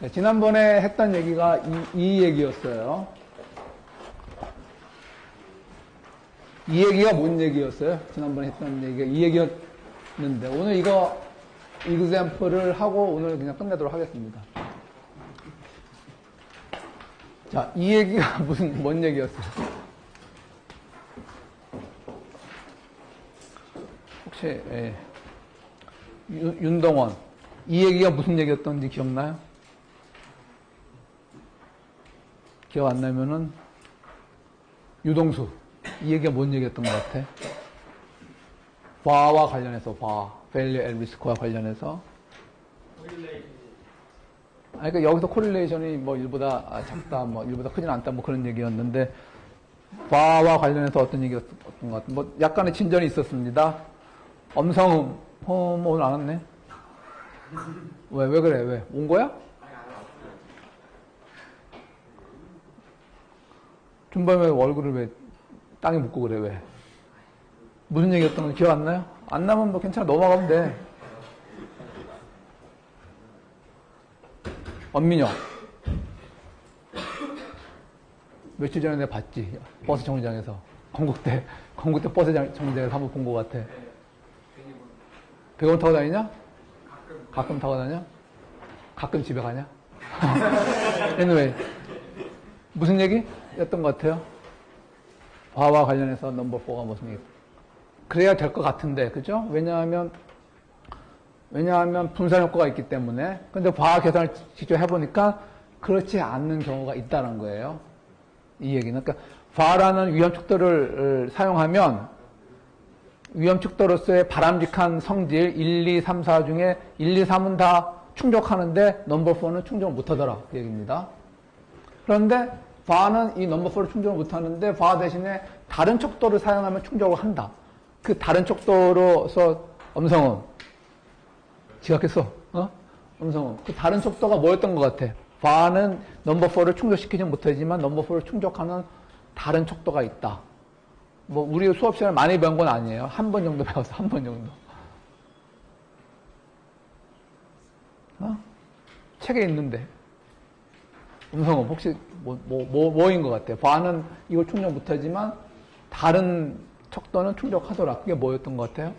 자, 지난번에 했던 얘기가 이 얘기였어요. 이 얘기가 뭔 얘기였어요? 지난번에 했던 얘기가 이 얘기였는데, 오늘 이거 example을 하고 오늘 그냥 끝내도록 하겠습니다. 자, 이 얘기가 뭔 얘기였어요? 혹시, 윤동원, 이 얘기가 무슨 얘기였던지 기억나요? 기억 안 나면은, 유동수, 이 얘기가 뭔 얘기였던 것 같아? 바와 관련해서, value and risk와 관련해서. 아니, 그러니까 여기서 코릴레이션이 뭐 일보다 작다, 뭐 일보다 크진 않다, 뭐 그런 얘기였는데, 바와 관련해서 어떤 얘기였던 것 같아? 뭐 약간의 진전이 있었습니다. 엄성음, 뭐 오늘 안 왔네? 왜 그래? 왜? 온 거야? 준범이 왜 얼굴을 왜 땅에 묻고 그래? 왜? 무슨 얘기였던 건 기억 안 나요? 안 나면 뭐 괜찮아. 넘어가면 돼. 엄민영. 며칠 전에 내가 봤지. 버스 정류장에서. 건국대 버스 정류장에서 한번 본 것 같아. 100원 타고 다니냐? 가끔 타고 다녀? 가끔 집에 가냐? anyway. 무슨 얘기였던 것 같아요? 바와 관련해서 넘버 4가 무슨 얘기? 그래야 될 것 같은데, 그죠? 왜냐하면 분산 효과가 있기 때문에. 근데 바 계산을 직접 해보니까 그렇지 않는 경우가 있다는 거예요. 이 얘기는. 그러니까, 바라는 위험축도를 사용하면 위험축도로서의 바람직한 성질 1, 2, 3, 4 중에 1, 2, 3은 다 충족하는데 넘버 4는 충족 못하더라. 그 얘기입니다. 그런데 바는 이 넘버 4를 충족을 못하는데 바 대신에 다른 척도를 사용하면 충족을 한다. 그 다른 척도로서 엄성은 지각했어. 엄성은 그 다른 척도가 뭐였던 것 같아? 바는 넘버 4를 충족시키지 못하지만 넘버 4를 충족하는 다른 척도가 있다. 뭐 우리 수업 시간을 많이 배운 건 아니에요. 한 번 정도 배웠어. 한 번 정도. 책에 있는데. 음성은 혹시 뭐인 것 같아요? 바는 이걸 충족 못하지만 다른 척도는 충족하더라. 그게 뭐였던 것 같아요?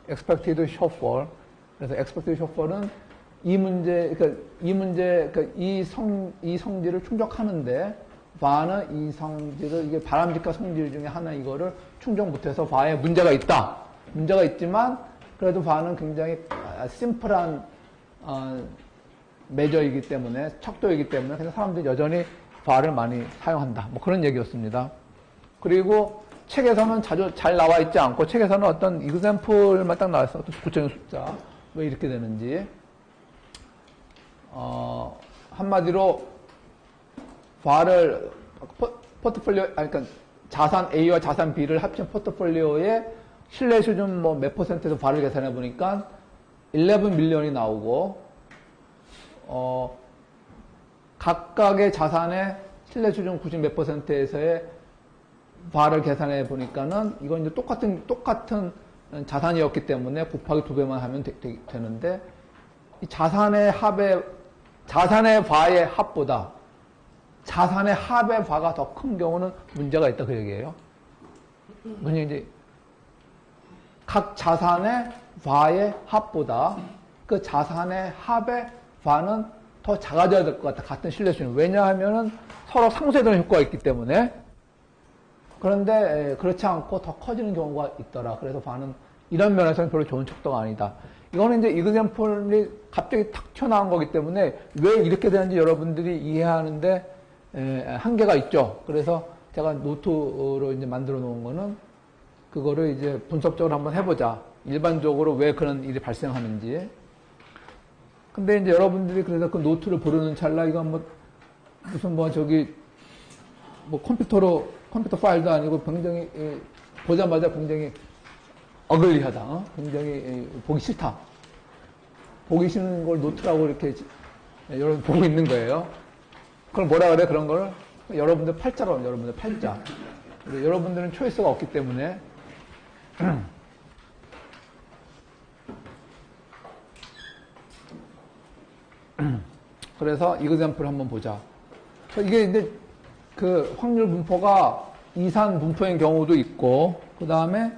expected shortfall. 그래서 expected shortfall은 이 성질을 충족하는데 바는 이 성질을 이게 바람직한 성질 중에 하나 이거를 충족 못해서 바에 문제가 있다. 문제가 있지만 그래도 바는 굉장히 심플한 메저이기 때문에 척도이기 때문에 그래서 사람들이 여전히 바를 많이 사용한다. 뭐 그런 얘기였습니다. 그리고 책에서는 자주 잘 나와 있지 않고 책에서는 어떤 example만 딱 나왔어. 어떤 구체적인 숫자 왜 이렇게 되는지 한마디로 바를 포트폴리오 그러니까 자산 A와 자산 B를 합친 포트폴리오의 신뢰 수준 뭐 몇 %에서 바를 계산해 보니까 11 밀리언이 나오고 각각의 자산의 신뢰 수준 90 몇 %에서의 바를 계산해 보니까는 이건 이제 똑같은 자산이었기 때문에 곱하기 2배만 하면 되는데 이 자산의 바의 합보다 자산의 합의 바가 더 큰 경우는 문제가 있다 그 얘기예요. 뭐냐 이제 각 자산의 바의 합보다 그 자산의 합의 바는 더 작아져야 될 것 같다. 같은 신뢰 수준. 왜냐하면은 서로 상쇄되는 효과가 있기 때문에. 그런데 그렇지 않고 더 커지는 경우가 있더라. 그래서 바는 이런 면에서는 별로 좋은 척도가 아니다. 이거는 이제 example이 갑자기 탁 튀어나온 거기 때문에 왜 이렇게 되는지 여러분들이 이해하는데 한계가 있죠. 그래서 제가 노트로 이제 만들어 놓은 거는 그거를 이제 분석적으로 한번 해보자. 일반적으로 왜 그런 일이 발생하는지. 근데 이제 여러분들이 그래서 그 노트를 보려는 찰나 이거 무슨 컴퓨터 파일도 아니고 굉장히 보자마자 굉장히 어글리하다. 굉장히 보기 싫다. 보기 싫은 걸 노트라고 이렇게 여러분 보고 있는 거예요. 그럼 뭐라 그래? 그런 걸 여러분들 팔자로 여러분들 팔자. 여러분들은 초이스가 없기 때문에 그래서 이그샘플 한번 보자. 이게 이제 그 확률 분포가 이산 분포인 경우도 있고, 그 다음에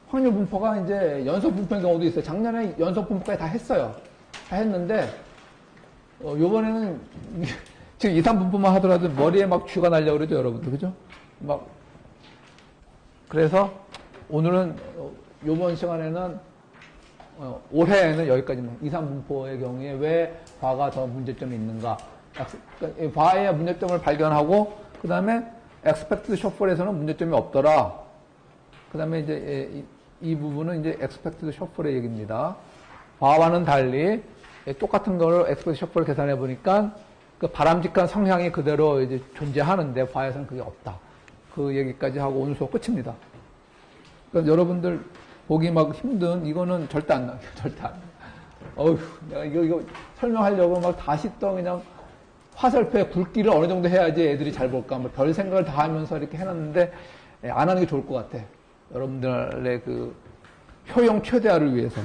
확률 분포가 이제 연속 분포인 경우도 있어요. 작년에 연속 분포까지 다 했어요. 다 했는데, 요번에는 지금 이산 분포만 하더라도 머리에 막 쥐가 날려고 그러죠, 여러분들. 그죠? 막. 그래서 오늘은, 요번 시간에는, 올해에는 여기까지만. 이산 분포의 경우에 왜 과가 더 문제점이 있는가. 그러니까 과의 문제점을 발견하고, 그 다음에 expected shortfall에서는 문제점이 없더라. 그 다음에 이제 이 부분은 이제 expected shortfall의 얘기입니다. 과와는 달리 똑같은 걸 expected shortfall 계산해 보니까 그 바람직한 성향이 그대로 이제 존재하는데 과에서는 그게 없다. 그 얘기까지 하고 오늘 수업 끝입니다. 그러니까 여러분들 보기 막 힘든 이거는 절대 안 나와요. 절대 안 나와요. 어휴, 내가 이거 설명하려고 막 다시 또 그냥 화살표에 굵기를 어느 정도 해야지 애들이 잘 볼까. 뭐 별 생각을 다 하면서 이렇게 해놨는데 안 하는 게 좋을 것 같아. 여러분들의 그 효용 최대화를 위해서.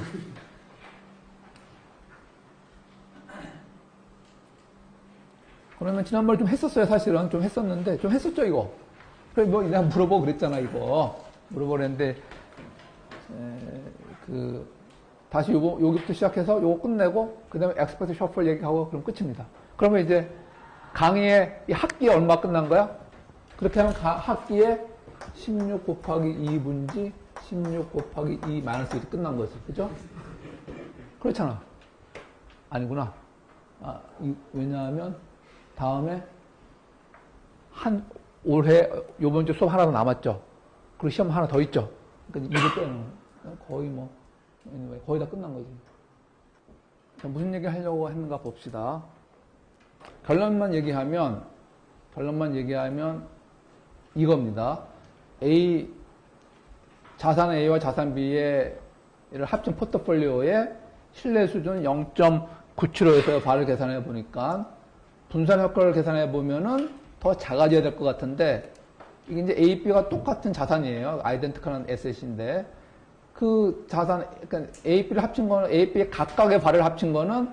그러면 지난번에 좀 했었어요. 사실은 좀 했었는데 좀 했었죠 이거. 그래 뭐 내가 물어보고 그랬잖아 이거. 물어보랬는데 다시 여기부터 시작해서 요거 끝내고 그 다음에 expected shortfall 얘기하고 그럼 끝입니다. 그러면 이제 강의에 이 학기에 얼마 끝난 거야? 그렇게 하면 학기에 16 곱하기 2분지 16 곱하기 2 마이너스 1이 끝난 거지. 그죠? 그렇잖아. 아니구나. 왜냐하면 다음에 올해 요번 주 수업 하나 더 남았죠. 그리고 시험 하나 더 있죠. 그러니까 2를 빼는 거의 거의 다 끝난 거지. 자, 무슨 얘기 하려고 했는가 봅시다. 결론만 얘기하면 이겁니다. 자산 A와 자산 B의 합친 포트폴리오의 신뢰 수준 0.975에서 바를 계산해 보니까 분산 효과를 계산해 보면은 더 작아져야 될 것 같은데 이게 이제 A, B가 똑같은 자산이에요. 아이덴티컬한 에셋인데 그 자산, 그러니까 A, B를 합친 거는 A, B의 각각의 바를 합친 거는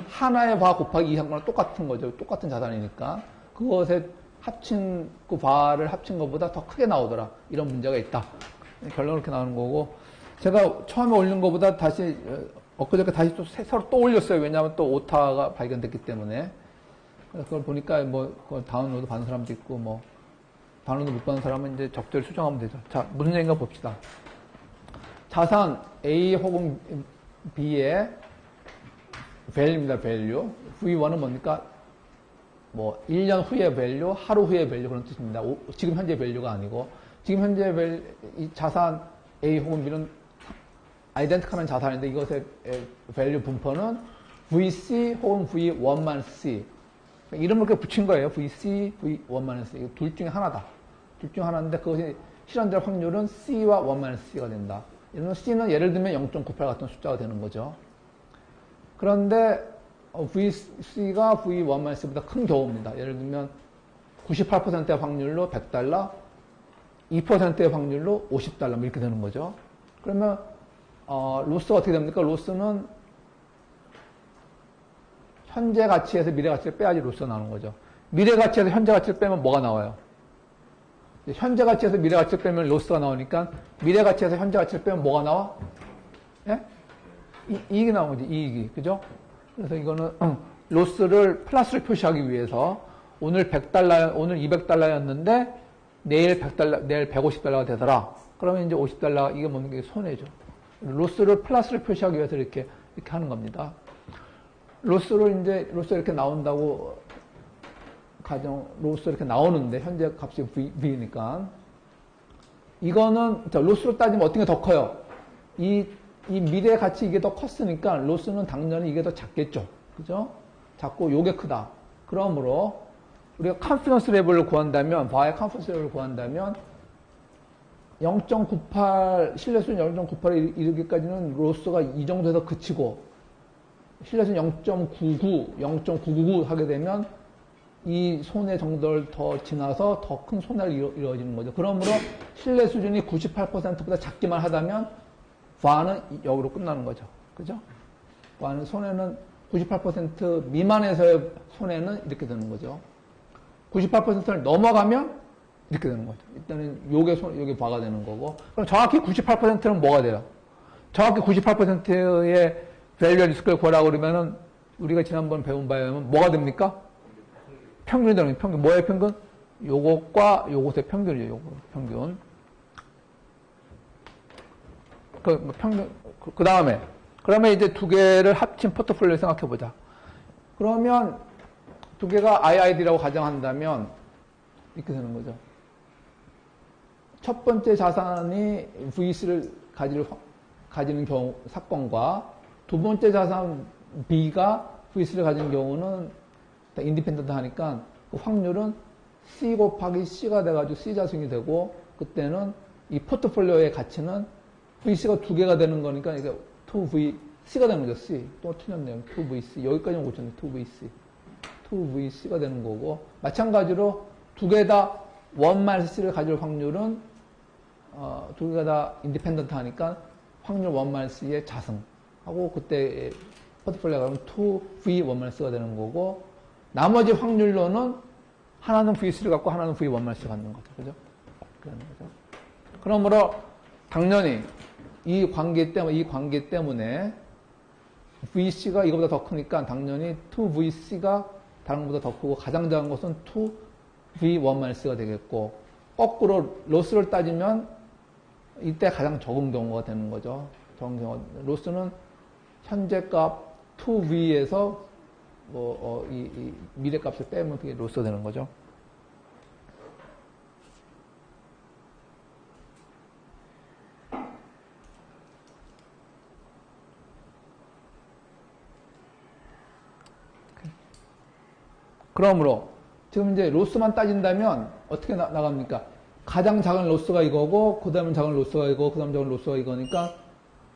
하나의 바 곱하기 2한 거랑 똑같은 거죠. 똑같은 자산이니까 그것에 합친 그 바를 합친 것보다 더 크게 나오더라. 이런 문제가 있다. 결론은 그렇게 나오는 거고 제가 처음에 올린 것보다 다시 엊그저께 다시 또 새로 또 올렸어요. 왜냐하면 또 오타가 발견됐기 때문에. 그래서 그걸 보니까 뭐 그걸 다운로드 받은 사람도 있고 뭐 다운로드 못 받은 사람은 이제 적절히 수정하면 되죠. 자, 무슨 얘기인가 봅시다. 자산 A 혹은 B의 value입니다. value. V1은 뭡니까? 뭐 1년 후의 value, 하루 후의 value 그런 뜻입니다. 지금 현재 value가 아니고 지금 현재 이 자산 A 혹은 B는 아이덴티컬한 자산인데 이것의 value 분포는 VC 혹은 V1-C 이름을 그렇게 붙인 거예요. VC, V1-C 둘 중에 하나다. 둘 중에 하나인데 그것이 실현될 확률은 C와 1-C가 된다. 이런 C는 예를 들면 0.98 같은 숫자가 되는 거죠. 그런데 VC가 V1-C보다 큰 경우입니다. 예를 들면 98%의 확률로 $100, 2%의 확률로 $50 이렇게 되는 거죠. 그러면 로스가 어떻게 됩니까? 로스는 현재 가치에서 미래 가치를 빼야지 로스가 나오는 거죠. 미래 가치에서 현재 가치를 빼면 뭐가 나와요? 현재 가치에서 미래 가치를 빼면 로스가 나오니까 미래 가치에서 현재 가치를 빼면 뭐가 나와? 예? 이익이 나오는 거지, 이익이. 그죠? 그래서 이거는 로스를 플러스를 표시하기 위해서 오늘 $100, 오늘 $200였는데 내일 $100, 내일 $150가 되더라. 그러면 이제 $50, 이게 뭐는 게 손해죠. 로스를 플러스를 표시하기 위해서 이렇게 하는 겁니다. 로스가 이렇게 나온다고 로스가 이렇게 나오는데, 현재 값이 V니까. 이거는, 로스로 따지면 어떤 게 더 커요? 이 미래 가치 이게 더 컸으니까, 로스는 당연히 이게 더 작겠죠. 그죠? 작고, 요게 크다. 그러므로, 우리가 컨피던스 레벨을 구한다면, 바의 컨피던스 레벨을 구한다면, 0.98, 신뢰수준 0.98에 이르기까지는 로스가 이 정도에서 그치고, 신뢰수준 0.99, 0.999 하게 되면, 이 손해 정도를 더 지나서 더 큰 손해가 이루어지는 거죠. 그러므로 신뢰 수준이 98%보다 작기만 하다면 과는 여기로 끝나는 거죠. 그죠? 과는 손해는 98% 미만에서의 손해는 이렇게 되는 거죠. 98%를 넘어가면 이렇게 되는 거죠. 일단은 요게 봐가 되는 거고. 그럼 정확히 98%는 뭐가 돼요? 정확히 98%의 밸류 리스크를 구하라고 그러면은 우리가 지난번 배운 바에 의하면 뭐가 됩니까? 평균이 되는 거예요. 평균. 뭐예요, 평균? 요것과 요것의 평균이죠, 요거. 평균. 평균. 그 다음에. 그러면 이제 두 개를 합친 포트폴리오를 생각해 보자. 그러면 두 개가 IID라고 가정한다면 이렇게 되는 거죠. 첫 번째 자산이 VC를 가지는 경우, 사건과 두 번째 자산 B가 VC를 가진 경우는 인디펜던트 하니까 그 확률은 C 곱하기 C가 돼가지고 C 자승이 되고 그때는 이 포트폴리오의 가치는 VC가 두 개가 되는 거니까 이게 2VC가 되는 거죠. C. 또 틀렸네요. 2VC. 여기까지는 고쳤네. 2VC. 2VC가 되는 거고 마찬가지로 두 개 다 1-C를 가질 확률은 두 개가 다 인디펜던트 하니까 확률 1-C의 자승하고 그때 포트폴리오가 가면 2V1-C가 되는 거고 나머지 확률로는 하나는 VC를 갖고 하나는 V1-C를 갖는 거죠. 그죠? 그런 거죠. 그러므로 당연히 이 관계 때문에 VC가 이거보다 더 크니까 당연히 2VC가 다른 것보다 더 크고 가장 작은 것은 2V1-C가 되겠고 거꾸로 로스를 따지면 이때 가장 적은 경우가 되는 거죠. 적은 경우. 로스는 현재 값 2V에서 이 미래 값을 빼면 그게 로스가 되는 거죠. 그러므로 지금 이제 로스만 따진다면 어떻게 나갑니까? 가장 작은 로스가 이거고 그 다음에 작은 로스가 이거고 그 다음에 작은 로스가 이거니까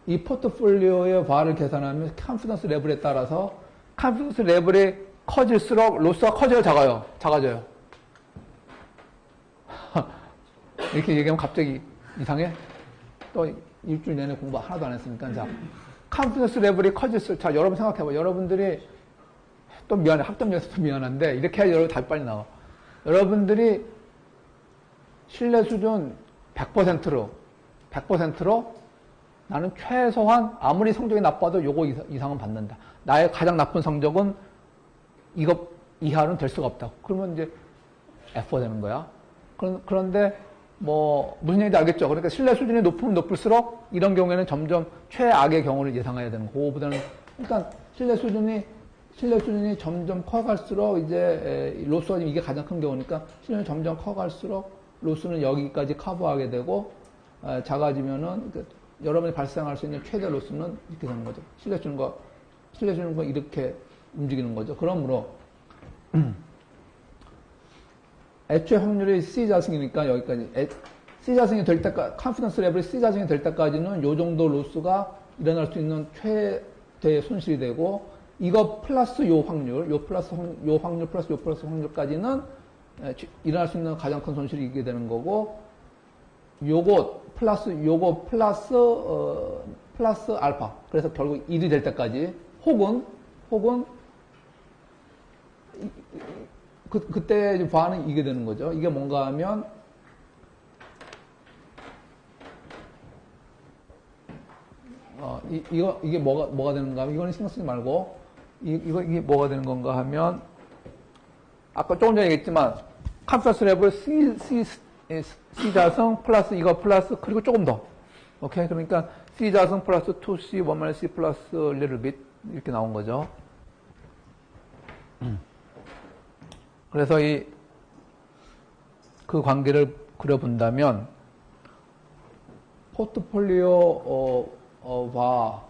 이 포트폴리오의 바를 계산하면 컨피던스 레벨에 따라서 컨피던스 레벨이 커질수록 로스가 커져요, 작아요? 작아져요. 이렇게 얘기하면 갑자기 이상해? 또 일주일 내내 공부 하나도 안 했으니까. 자, 컨피던스 레벨이 커질수록, 자, 여러분 생각해봐. 여러분들이 또 미안해. 학점에서 또 미안한데 이렇게 해야 여러분 답이 빨리 나와. 여러분들이 신뢰 수준 100%로 나는 최소한 아무리 성적이 나빠도 요거 이상은 받는다. 나의 가장 나쁜 성적은 이거 이하는 될 수가 없다. 그러면 이제 F가 되는 거야. 그런데 뭐 무슨 얘기인지 알겠죠? 그러니까 신뢰 수준이 높으면 높을수록 이런 경우에는 점점 최악의 경우를 예상해야 되는 거고 그거보다는 일단 신뢰 수준이 점점 커갈수록 이제 로스가 이게 가장 큰 경우니까 신뢰는 점점 커갈수록 로스는 여기까지 커버하게 되고 작아지면은 여러분이 발생할 수 있는 최대 로스는 이렇게 되는 거죠. 신뢰 주는 거 이렇게 움직이는 거죠. 그러므로 애초에 확률이 C 자승이니까 여기까지 C 자승이 될 때까지 컨피던스 레벨이 C 자승이 될 때까지는 요 정도 로스가 일어날 수 있는 최대의 손실이 되고 이거 플러스 요 확률, 요 확률 플러스 요 플러스 확률까지는 일어날 수 있는 가장 큰 손실이 있게 되는 거고 요거 플러스 알파. 그래서 결국 1이 될 때까지 혹은 그때 바는 이게 되는 거죠. 이게 뭔가 하면 이게 뭐가 되는가 하면 이거는 신경 쓰지 말고 이게 뭐가 되는 건가 하면 아까 조금 전에 얘기했지만 컨피던스 레벨 C 자승 플러스 이거 플러스 그리고 조금 더 오케이 그러니까 C 자승 플러스 2C 1-C 플러스 little bit 이렇게 나온 거죠. 그래서 그 관계를 그려본다면 포트폴리오 이거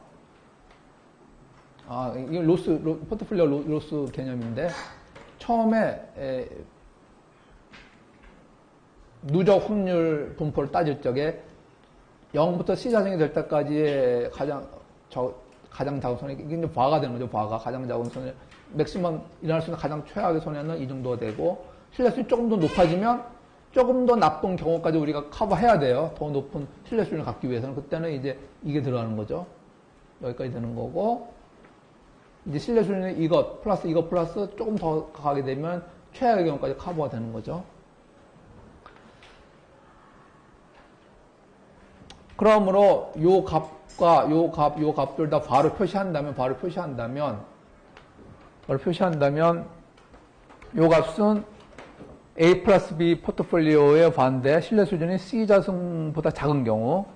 포트폴리오 로스 개념인데 처음에 누적 확률 분포를 따질 적에 0부터 C 자승이 될 때까지의 가장 작은 손해, 이게 이제 바가 되는 거죠, 바가. 가장 작은 손해. 맥시멈 일어날 수 있는 가장 최악의 손해는 이 정도가 되고, 신뢰수준이 조금 더 높아지면 조금 더 나쁜 경우까지 우리가 커버해야 돼요. 더 높은 신뢰수준을 갖기 위해서는. 그때는 이제 이게 들어가는 거죠. 여기까지 되는 거고, 이제 신뢰 수준이 이것 플러스 조금 더 가게 되면 최악의 경우까지 커버가 되는 거죠. 그러므로 요 값과 요 값들 다 바로 표시한다면 요 값은 A 플러스 B 포트폴리오의 반대 신뢰 수준이 C 자승보다 작은 경우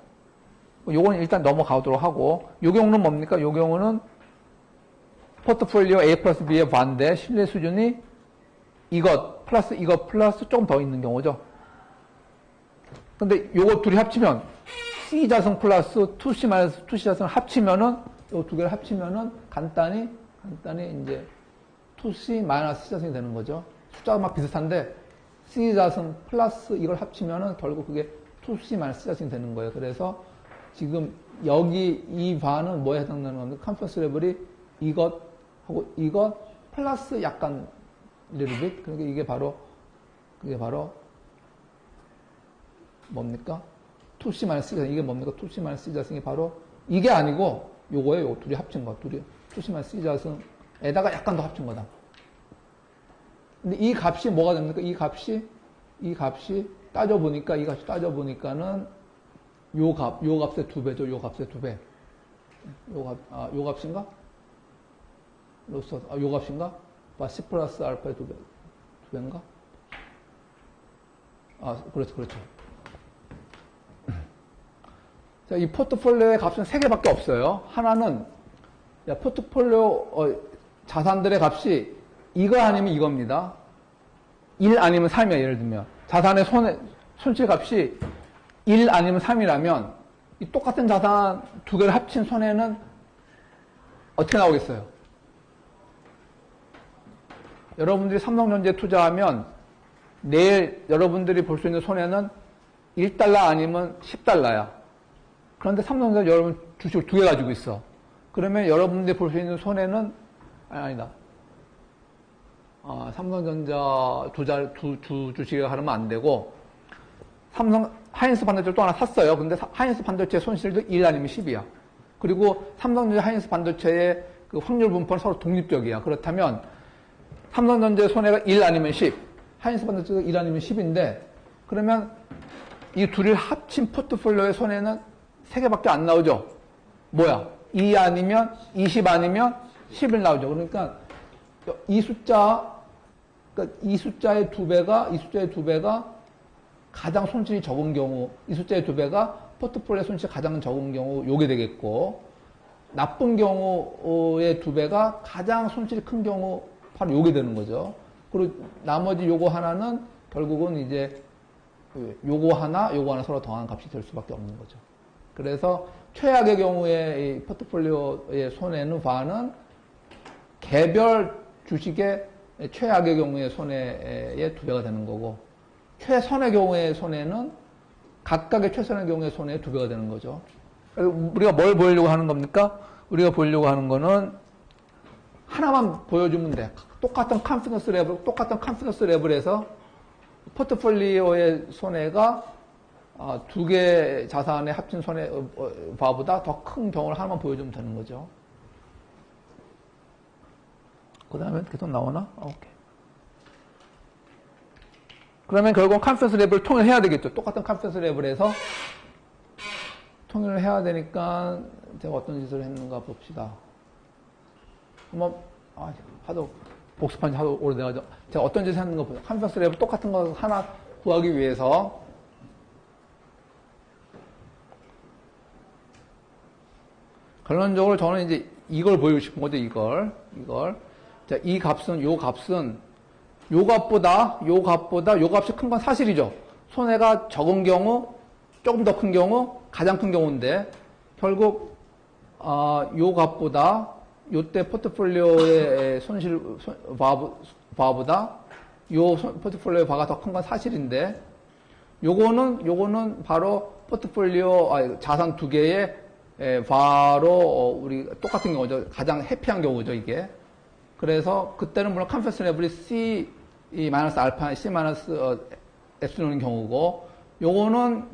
요건 일단 넘어가도록 하고 요 경우는 뭡니까? 요 경우는 포트폴리오 A 플러스 B의 반대 신뢰 수준이 이것 플러스 조금 더 있는 경우죠. 근데 요거 둘이 합치면 C 자승 플러스 2C 마이너스 2C 자승을 합치면은 요 두 개를 합치면은 간단히 이제 2C 마이너스 C 자승이 되는 거죠. 숫자가 막 비슷한데 C 자승 플러스 이걸 합치면은 결국 그게 2C 마이너스 C 자승이 되는 거예요. 그래서 지금 여기 이 반은 뭐에 해당되는 겁니까? 컨퍼런스 레벨이 이것하고 이것 플러스 약간 little bit. 그러니까 그게 바로 뭡니까? 2C 마이너스 C 자승. 이게 뭡니까? 2C 마이너스 C 자승이 바로 이게 아니고 요거예요. 요 둘이 합친 거. 2C 마이너스 C 자승에다가 약간 더 합친 거다. 근데 이 값이 뭐가 됩니까? 이 값이 따져보니까는 요 값의 2배죠. 요 값의 2배. 요 값인가? 요 값인가? C 플러스 알파의 2배인가? 그렇죠. 자, 이 포트폴리오의 값은 3개밖에 없어요. 하나는, 포트폴리오, 자산들의 값이 이거 아니면 이겁니다. 1 아니면 3이야, 예를 들면. 자산의 손실 값이 1 아니면 3이라면, 이 똑같은 자산 두 개를 합친 손해는 어떻게 나오겠어요? 여러분들이 삼성전자에 투자하면 내일 여러분들이 볼 수 있는 손해는 1달러 아니면 10달러야. 그런데 삼성전자 여러분 주식을 2개 가지고 있어. 그러면 여러분들이 볼 수 있는 손해는 아니다. 삼성전자 주식을 하면 안 되고 하이닉스 반도체를 또 하나 샀어요. 근데 하이닉스 반도체 손실도 1 아니면 10이야. 그리고 삼성전자 하이닉스 반도체의 그 확률 분포는 서로 독립적이야. 그렇다면 삼성전자의 손해가 1 아니면 10, 하이닉스 반도체가 1 아니면 10인데 그러면 이 둘을 합친 포트폴리오의 손해는 3개밖에 안 나오죠. 뭐야? 2 아니면 20 아니면 10일 나오죠. 그러니까 이 숫자의 2배가 가장 손실이 적은 경우, 이 숫자의 2배가 포트폴리오 손실이 가장 적은 경우 요게 되겠고, 나쁜 경우의 2배가 가장 손실이 큰 경우 바로 요게 되는 거죠. 그리고 나머지 요거 하나는 결국은 이제 요거 하나 서로 더한 값이 될 수밖에 없는 거죠. 그래서 최악의 경우에 이 포트폴리오의 손해는 반은 개별 주식의 최악의 경우의 손해의 2배가 되는 거고, 최선의 경우의 손해는 각각의 최선의 경우의 손해의 2배가 되는 거죠. 우리가 뭘 보이려고 하는 겁니까? 우리가 보이려고 하는 거는 하나만 보여주면 돼. 똑같은 컨피던스 레벨에서 포트폴리오의 손해가 2개 자산의 합친 손해보다 더 큰 경우를 하나만 보여주면 되는 거죠. 그 다음에 계속 나오나? 오케이. 그러면 결국 컨피던스 레벨을 통일해야 되겠죠. 똑같은 컨피던스 레벨에서 통일을 해야 되니까 제가 어떤 짓을 했는가 봅시다. 하도 복습한 지 하도 오래돼가지고 제가 어떤 짓을 했는가 보죠. 컨피던스 레벨 똑같은 거 하나 구하기 위해서 결론적으로 저는 이제 이걸 보이고 싶은 거죠. 이걸. 자, 요 값보다 요 값이 큰 건 사실이죠. 손해가 적은 경우, 조금 더 큰 경우, 가장 큰 경우인데, 결국, 요 값보다, 요때 포트폴리오의 바보다, 요 포트폴리오의 바가 더 큰 건 사실인데, 요거는 바로 자산 2개의 바로, 우리 똑같은 경우죠. 가장 해피한 경우죠, 이게. 그래서 그때는 물론 컨피던스 레벨이 C 마이너스 알파, C 마이너스 엡실론인 경우고, 요거는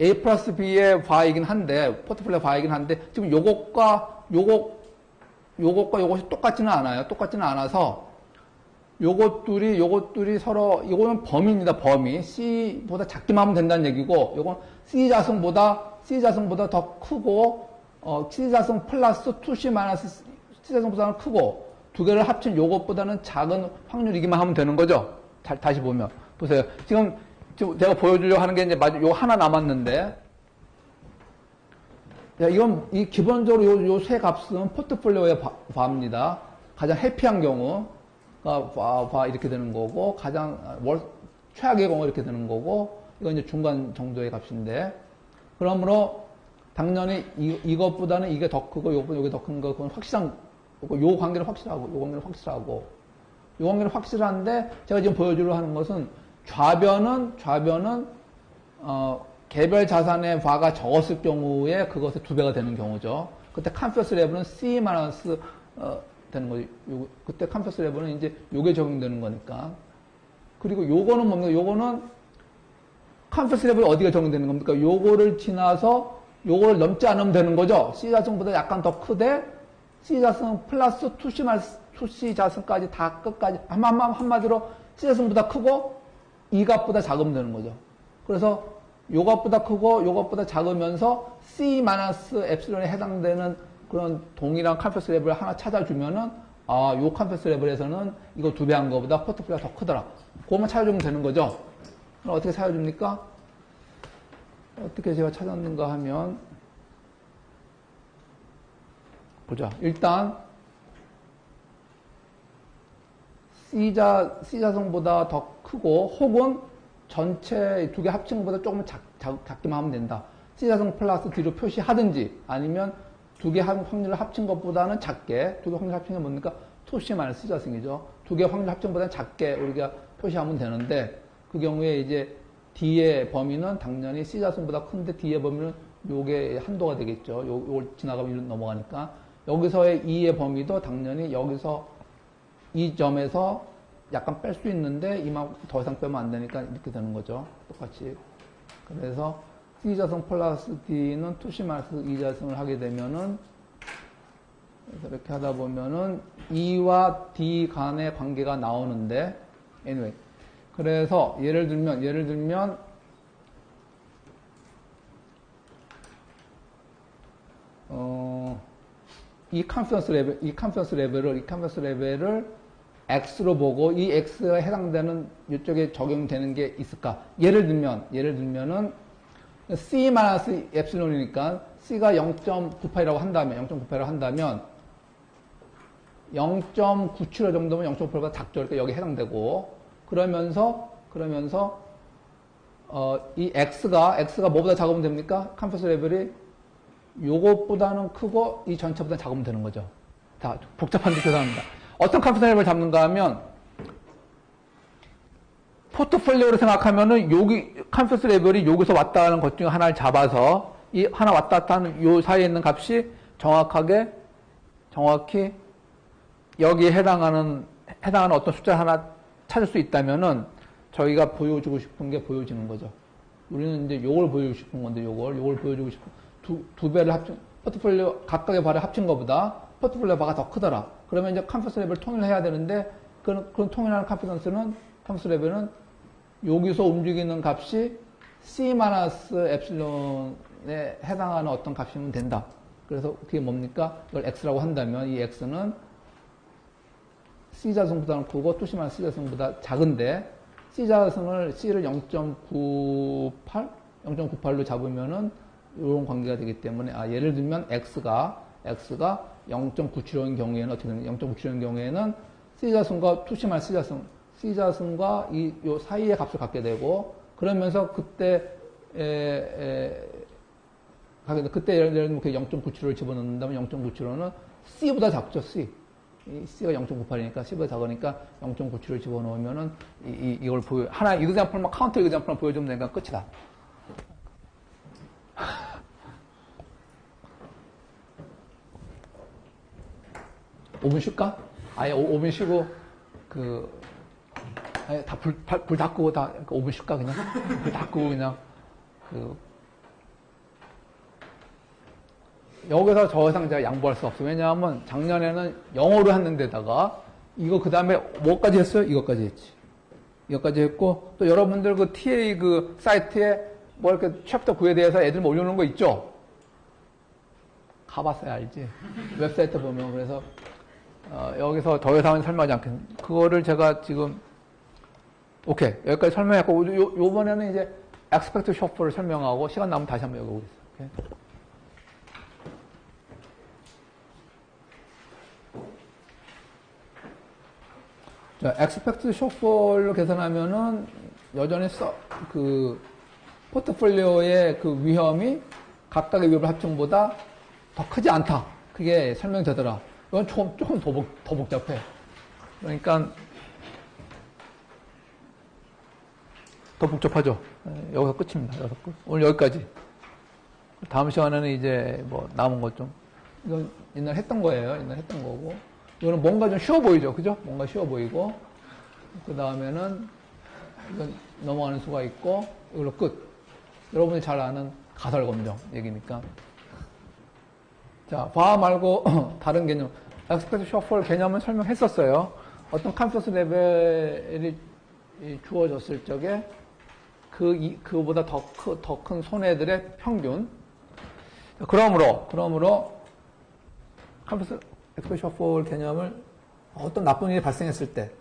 A 플러스 B의 바이긴 한데, 포트폴리오 바이긴 한데, 지금 요것과 요것과 요것이 똑같지는 않아요. 똑같지는 않아서 요것들이 서로, 이거는 범위입니다. 범위. C보다 작기만 하면 된다는 얘기고, 요건 C자승보다 더 크고, C자승 플러스 2C 마이너스 C자승보다는 크고, 두 개를 합친 요것보다는 작은 확률이기만 하면 되는 거죠. 다시 보면. 보세요. 지금 제가 보여주려고 하는 게 이제 요 하나 남았는데, 이건, 기본적으로 요 세 값은 포트폴리오의 바입니다. 가장 해피한 경우가 이렇게 되는 거고, 가장 최악의 경우 이렇게 되는 거고, 이건 이제 중간 정도의 값인데, 그러므로 당연히 이것보다는 이게 더 크고, 요게 더 큰 거, 그건 확실한, 요 관계는 확실하고, 요 관계는 확실하고, 요 관계는 확실한데, 제가 지금 보여주려고 하는 것은 좌변은, 개별 자산의 바가 적었을 경우에 그것의 2배가 되는 경우죠. 그때 컴패스 레벨은 C 마이너스 되는 거죠. 그때 컴패스 레벨은 이제 요게 적용되는 거니까. 그리고 요거는 뭡니까? 요거는 컴패스 레벨이 어디가 적용되는 겁니까? 요거를 지나서 요거를 넘지 않으면 되는 거죠. C 자승보다 약간 더 크되 C 자승 플러스 2C 마이너스 2C 자승까지 다 끝까지 한마디로 C 자승보다 크고 이 값보다 작으면 되는 거죠. 그래서 요것보다 크고 요것보다 작으면서 C 마이너스 엡실론에 해당되는 그런 동일한 컴패스 레벨을 하나 찾아주면은 요 컴패스 레벨에서는 이거 2배 한 거보다 포트폴리오가 더 크더라. 그것만 찾아주면 되는 거죠. 그럼 어떻게 찾아줍니까? 어떻게 제가 찾았는가 하면 보자. 일단 C자성보다 더 크고 혹은 전체 두 개 합친 것보다 조금 작기만 하면 된다. C자성 플러스 D로 표시하든지 아니면 두 개 확률을 합친 것보다는 작게, 두 개 확률 합친 게 뭡니까? 2C 마이너스 C자성이죠. 두 개 확률 합친 것보다는 작게 우리가 표시하면 되는데 그 경우에 이제 D의 범위는 당연히 C자성보다 큰데 D의 범위는 요게 한도가 되겠죠. 요걸 지나가면 넘어가니까. 여기서의 E의 범위도 당연히 여기서 이 점에서 약간 뺄 수 있는데 이만큼 더 이상 빼면 안 되니까 이렇게 되는 거죠. 똑같이. 그래서 C자승 플러스 D는 2C 마이너스 2자승을 하게 되면은 그래서 이렇게 하다 보면은 E와 D 간의 관계가 나오는데 anyway. 그래서 예를 들면 이 컨피던스 레벨을 X로 보고 이 X에 해당되는 이쪽에 적용되는 게 있을까? 예를 들면은 C 마이너스 엡실론이니까 C가 0.98이라고 한다면 0.97 정도면 0.98보다 작죠. 그러니까 여기 해당되고 그러면서 이 X가 뭐보다 작으면 됩니까? 컴패스 레벨이 요것보다는 크고 이 전체보다 작으면 되는 거죠. 다 복잡한데 죄송합니다. 어떤 컴패스 레벨을 잡는가 하면 포트폴리오로 생각하면은 여기 컴패스 레벨이 여기서 왔다 하는 것 중에 하나를 잡아서 이 하나 왔다 갔다 하는 요 사이에 있는 값이 정확히 여기에 해당하는 어떤 숫자 하나 찾을 수 있다면은 저희가 보여주고 싶은 게 보여지는 거죠. 우리는 이제 요걸 보여주고 싶은 건데 요걸 보여주고 싶은 두 배를 합친 포트폴리오 각각의 바를 합친 것보다 포트폴리오 바가 더 크더라. 그러면 이제 컴패스 레벨을 통일해야 되는데 그런 통일하는 컴패스 레벨은 여기서 움직이는 값이 C 마이너스 엡실론에 해당하는 어떤 값이면 된다. 그래서 그게 뭡니까? 이걸 X라고 한다면 이 X는 C자승보다는 크고 2C 마이너스 C자승보다 작은데 C를 0.98로 잡으면은 이런 관계가 되기 때문에 예를 들면 X가 0.97인 경우에는 어떻게 되는 0.97인 경우에는 C자승과 2C 마이너스 C자승과 요 사이의 값을 갖게 되고 그러면서 그때 예를 들면 0.97을 집어넣는다면 0.97은 C보다 작죠. C가 0.98이니까 C보다 작으니까 0.97을 집어넣으면은 이걸 하나 example만 카운터 example만 보여주면 되니까 끝이다. 5분 쉴까? 아예 5분 쉬고 아예 다 불 다 끄고 다 5분 쉴까 그냥? 불 다 끄고 그냥 여기서 더 이상 제가 양보할 수 없어요. 왜냐하면 작년에는 영어로 했는데다가 이거 그 다음에 뭐까지 했어요? 이것까지 했지. 이것까지 했고 또 여러분들 그 TA 그 사이트에 뭐 이렇게 챕터 9에 대해서 애들 뭐 올려놓은 거 있죠? 가봤어야 알지. 웹사이트 보면. 그래서 여기서 더 이상은 설명하지 않겠습니다. 그거를 제가 지금 오케이 여기까지 설명했고 요번에는 이제 엑스펙트 셔플을 설명하고 시간 남으면 다시 한번 여기 오겠습니다. 오케이? 자, 엑스펙트 셔플로 계산하면은 여전히 그 포트폴리오의 그 위험이 각각의 위험 합증보다 더 크지 않다. 그게 설명되더라. 이건 조금 더 복잡해. 그러니까 더 복잡하죠. 여기서 끝입니다. 여기서 끝. 오늘 여기까지. 다음 시간에는 이제 뭐 남은 것 좀. 이건 옛날 했던 거예요. 옛날 했던 거고. 이거는 뭔가 좀 쉬워 보이죠. 그죠? 뭔가 쉬워 보이고. 그 다음에는 이건 넘어가는 수가 있고, 이걸로 끝. 여러분이 잘 아는 가설검정 얘기니까. 자, 바 말고 다른 개념. 엑스펙트 셔플 개념을 설명했었어요. 어떤 컨퍼런스 레벨이 주어졌을 적에 그보다 더 큰 손해들의 평균. 그러므로 컨퍼런스 엑스펙트 셔플 개념을 어떤 나쁜 일이 발생했을 때,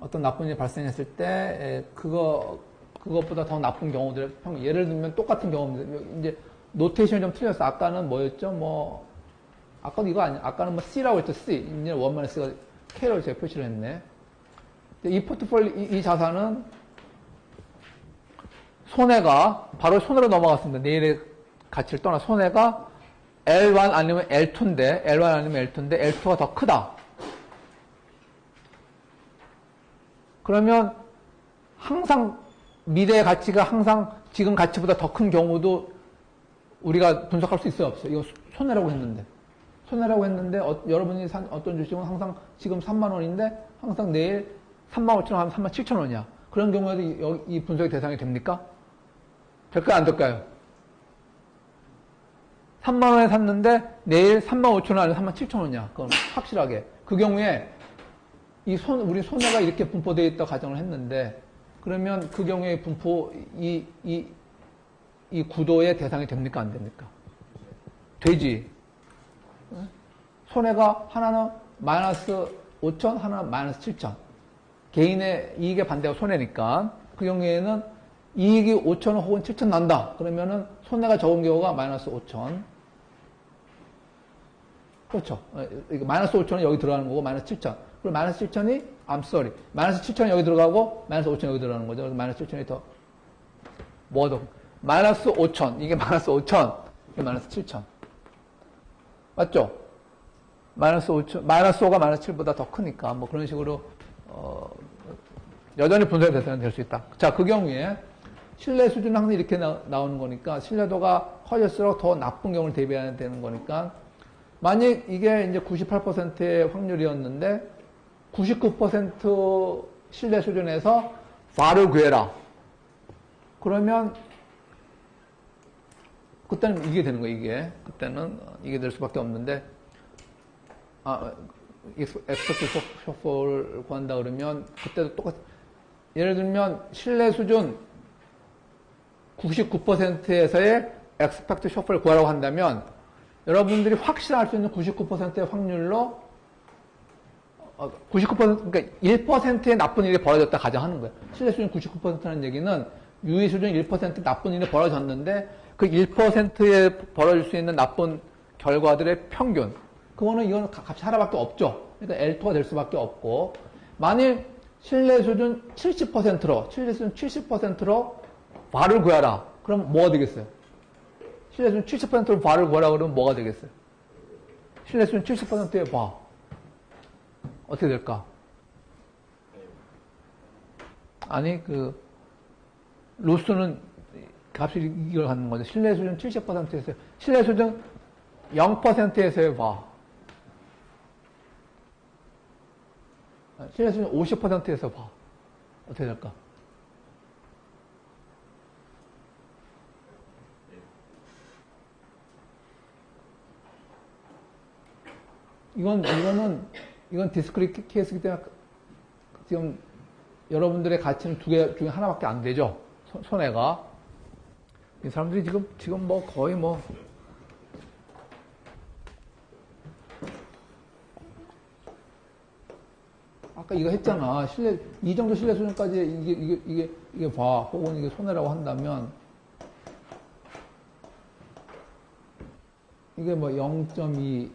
어떤 나쁜 일이 발생했을 때 그것보다 더 나쁜 경우들의 평균. 예를 들면 똑같은 경우입니다. 이제 노테이션이 좀 틀렸어. 아까는 뭐였죠? 뭐 아까도 이거 아니야. 아까는 뭐 C라고 했죠. C. 이제 원만한 C가 K로 제가 표시를 했네. 이 포트폴리오, 이 자산은 손해가 바로 손해로 넘어갔습니다. 내일의 가치를 떠나 손해가 L1 아니면 L2인데 L1 아니면 L2인데 L2가 더 크다. 그러면 항상 미래의 가치가 항상 지금 가치보다 더 큰 경우도 우리가 분석할 수 있어요, 없어요? 이거 손해라고 했는데. 손해라고 했는데 여러분이 산 어떤 주식은 항상 지금 3만 원인데 항상 내일 3만 5천 원 하면 3만 7천 원이야. 그런 경우에도 이 분석의 대상이 됩니까? 될까요? 안 될까요? 3만 원에 샀는데 내일 3만 5천 원 아니면 3만 7천 원이야. 그럼 확실하게. 그 경우에 우리 손해가 이렇게 분포되어 있다 가정을 했는데 그러면 그 경우에 분포 이 구도의 대상이 됩니까? 안 됩니까? 되지. 손해가 하나는 마이너스 5천, 하나는 마이너스 7천. 개인의 이익의 반대가 손해니까 그 경우에는 이익이 5천 혹은 7천 난다. 그러면은 손해가 적은 경우가 마이너스 5천. 그렇죠. 마이너스 5천은 여기 들어가는 거고 마이너스 7천. 그리고 마이너스 7천이 마이너스 7천이 여기 들어가고 마이너스 5천이 여기 들어가는 거죠. 그래서 마이너스 7천이 더 뭐가 더 마이너스 5천. 이게 마이너스 5천. 이게 마이너스 7천. 맞죠? 마이너스 5천, 마이너스 5가 마이너스 7보다 더 크니까, 뭐 그런 식으로, 여전히 분석의 대상이 될 수 있다. 자, 그 경우에, 신뢰 수준은 항상 이렇게 나오는 거니까, 신뢰도가 커질수록 더 나쁜 경우를 대비해야 되는 거니까, 만약 이게 이제 98%의 확률이었는데, 99% 신뢰 수준에서 바를 구해라. 그러면, 그때는 이게 되는 거예요, 이게. 그때는 이게 될 수밖에 없는데, 엑스펙트 셔플을 구한다 그러면, 그때도 똑같, 예를 들면, 신뢰 수준 99%에서의 엑스펙트 셔플을 구하라고 한다면, 여러분들이 확실할 수 있는 99%의 확률로, 99%, 그러니까 1%의 나쁜 일이 벌어졌다 가정하는 거예요. 신뢰 수준 99%라는 얘기는, 유의 수준 1% 나쁜 일이 벌어졌는데, 그 1%에 벌어질 수 있는 나쁜 결과들의 평균. 이건 값이 하나밖에 없죠. 그러니까 L2가 될 수밖에 없고, 만일 신뢰 수준 70%로 바를 구하라. 그럼 뭐가 되겠어요? 신뢰 수준 70%로 바를 구하라 그러면 뭐가 되겠어요? 신뢰 수준 70%의 바. 어떻게 될까? 아니, 루스는 값이 이걸 갖는 거죠. 신뢰 수준 70%에서, 신뢰 수준 0%에서의 바. 신뢰 수준 50%에서 봐. 어떻게 될까? 이건 디스크리트 케이스이기 때문에 지금 여러분들의 가치는 두 개 중에 하나밖에 안 되죠. 손해가. 이 사람들이 지금 뭐 거의 뭐 아까 이거 했잖아. 이 정도 신뢰 수준까지 이게 봐. 혹은 이게 손해라고 한다면 이게 뭐 0.2,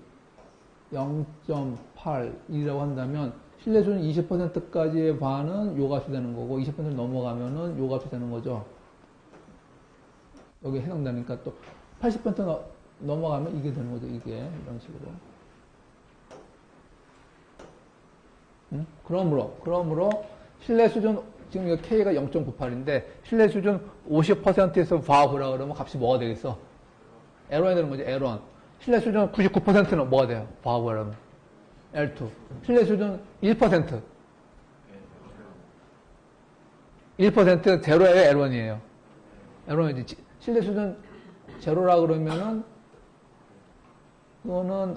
0.8이라고 한다면 신뢰 수준 20%까지의 반은 요 값이 되는 거고 20% 넘어가면은 요 값이 되는 거죠. 여기 해당되니까 또 80% 넘어가면 이게 되는 거죠. 이게 이런 식으로. 그러므로 신뢰 수준 지금 이거 K가 0.98인데 신뢰 수준 50%에서 봐보라 그러면 값이 뭐가 되겠어? L1이 되는 거지. L1. 신뢰 수준 99%는 뭐가 돼요? 봐보라 그러면 L2. 신뢰 수준 1%. 1% 제로예요, L1이에요. L1이지. 신뢰 수준 제로라 그러면은 그거는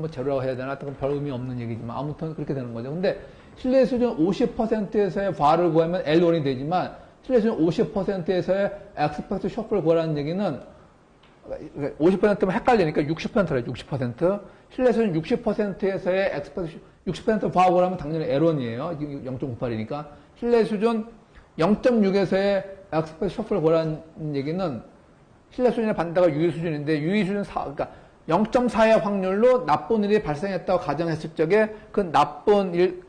뭐 제로라고 해야 되나? 그건 별 의미 없는 얘기지만 아무튼 그렇게 되는 거죠. 근데 신뢰 수준 50%에서의 var을 구하면 L1이 되지만 신뢰 수준 50%에서의 expect shuffle 구하라는 얘기는 50%면 헷갈리니까 60%래, 60%. 신뢰 수준 60%에서의 expect 60% var 구하면 당연히 L1이에요. 0.98이니까. 신뢰 수준 0.6에서의 expect shuffle 구하라는 얘기는 신뢰 수준의 반대가 유의 수준인데 유의 수준 그러니까 0.4의 확률로 나쁜 일이 발생했다고 가정했을 적에 그 나쁜 일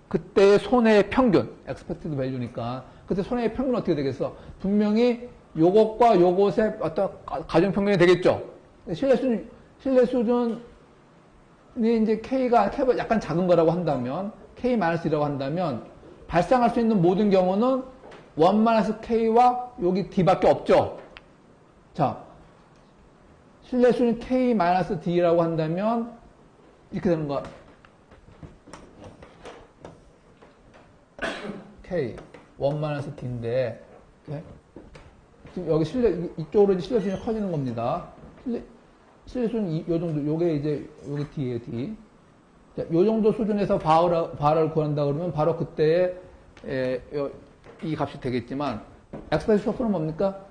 그때의 손해의 평균 expected value니까 그때 손해의 평균은 어떻게 되겠어? 분명히 요것과 요것의 어떤 가정 평균이 되겠죠. 신뢰 수준이 이제 K가 약간 작은 거라고 한다면 K-1이라고 한다면 발생할 수 있는 모든 경우는 1-K와 여기 D밖에 없죠. 자, 신뢰 수준 K-D라고 한다면 이렇게 되는 거야. K 1-D인데 지금 여기 이쪽으로 이제 신뢰 수준이 커지는 겁니다. 신뢰 수준 요 정도, 요게 이제 여기 D예요, D. 자, 요 정도 수준에서 바를 구한다 그러면 바로 그때의 이 값이 되겠지만 엑스파이스 셔플은 뭡니까?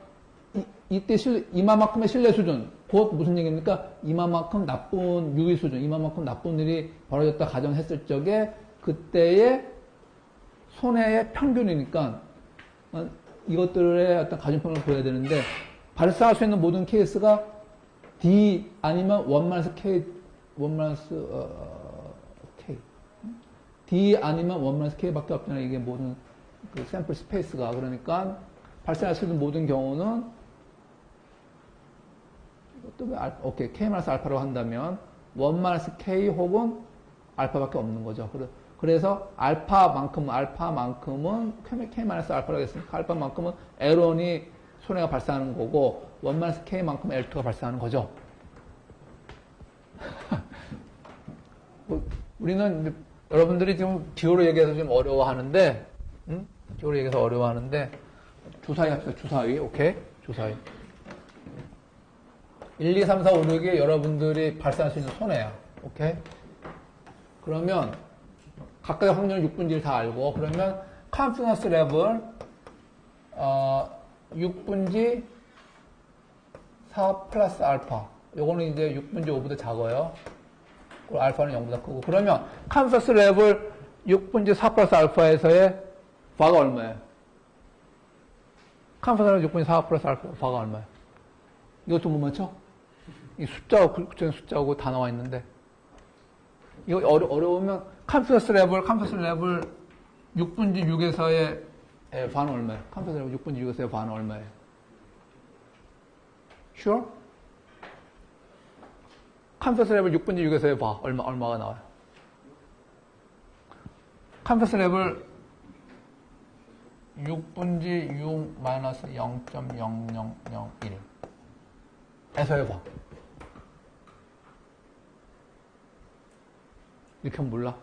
이때 이만큼의 신뢰 수준, 곧 무슨 얘기입니까? 이만큼 나쁜 유의 수준, 이만큼 나쁜 일이 벌어졌다 가정했을 적에 그때의 손해의 평균이니까 이것들의 어떤 가중평을 보여야 되는데 발생할 수 있는 모든 케이스가 D 아니면 1-K, K. D 아니면 1-K밖에 없잖아요. 이게 모든 그 샘플 스페이스가. 그러니까 발생할 수 있는 모든 경우는 이것도 왜 오케이. K-알파라고 한다면 1-K 혹은 알파밖에 없는 거죠. 그래서 알파만큼은 K-알파라고 했으니까 알파만큼은 L1이 손해가 발생하는 거고 1-K만큼 L2가 발생하는 거죠. 우리는 여러분들이 지금 기호로 얘기해서 좀 어려워하는데 기호로 얘기해서 어려워하는데 주사위 합시다. 주사위. 오케이? 주사위. 1, 2, 3, 4, 5, 6이 여러분들이 발생할 수 있는 손해야. 오케이? 그러면 각각의 확률 6분의 1 다 알고 그러면 컨피던스 레벨 6분의 4 플러스 알파 요거는 이제 6분의 5보다 작아요. 그리고 알파는 0보다 크고 그러면 컨피던스 레벨 6분의 4 플러스 알파에서의 바가 얼마예요? 컨피던스 레벨 6분의 4 플러스 알파 바가 얼마예요? 이것도 못 맞춰? 이 숫자하고 그쪽에 숫자하고 다 나와 있는데 이거 어려우면 컨피던스 레벨 6분의 6에서의 반은 얼마예요? 컨피던스 레벨 6분의 6에서의 반은 얼마예요? Sure? 컨피던스 레벨 6분의 6에서의 바 얼마가 나와요? 컨피던스 레벨 6분의 6 마이너스 0.0001 에서의 바 이렇게 하면 몰라.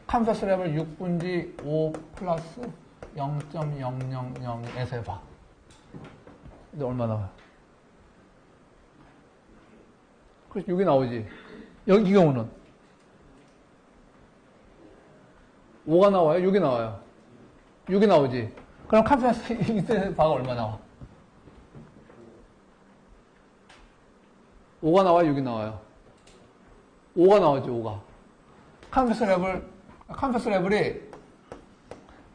컨피던스 레벨 6분의 5 플러스 0.000에서의 바. 이제 얼마 나와요? 그래서 6이 나오지. 여기 이 경우는 5가 나와요? 6이 나와요? 6이 나오지. 그럼 컴플렉스 이때 바가 얼마 나와? 5가 나와요? 6이 나와요? 5가 나오지, 5가. 컴플렉스 레벨이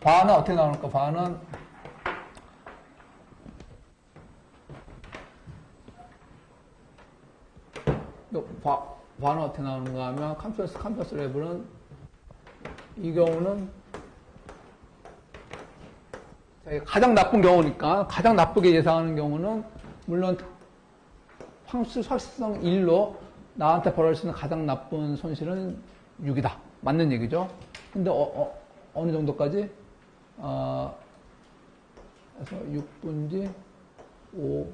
바는 어떻게 나올까? 바는 바는 어떻게 나오는가 하면 컴플렉스 레벨은 이 경우는 가장 나쁜 경우니까 가장 나쁘게 예상하는 경우는 물론 확실성 1로 나한테 벌어질 수 있는 가장 나쁜 손실은 6이다. 맞는 얘기죠. 근데 어느 정도까지? 그래서 6분지 5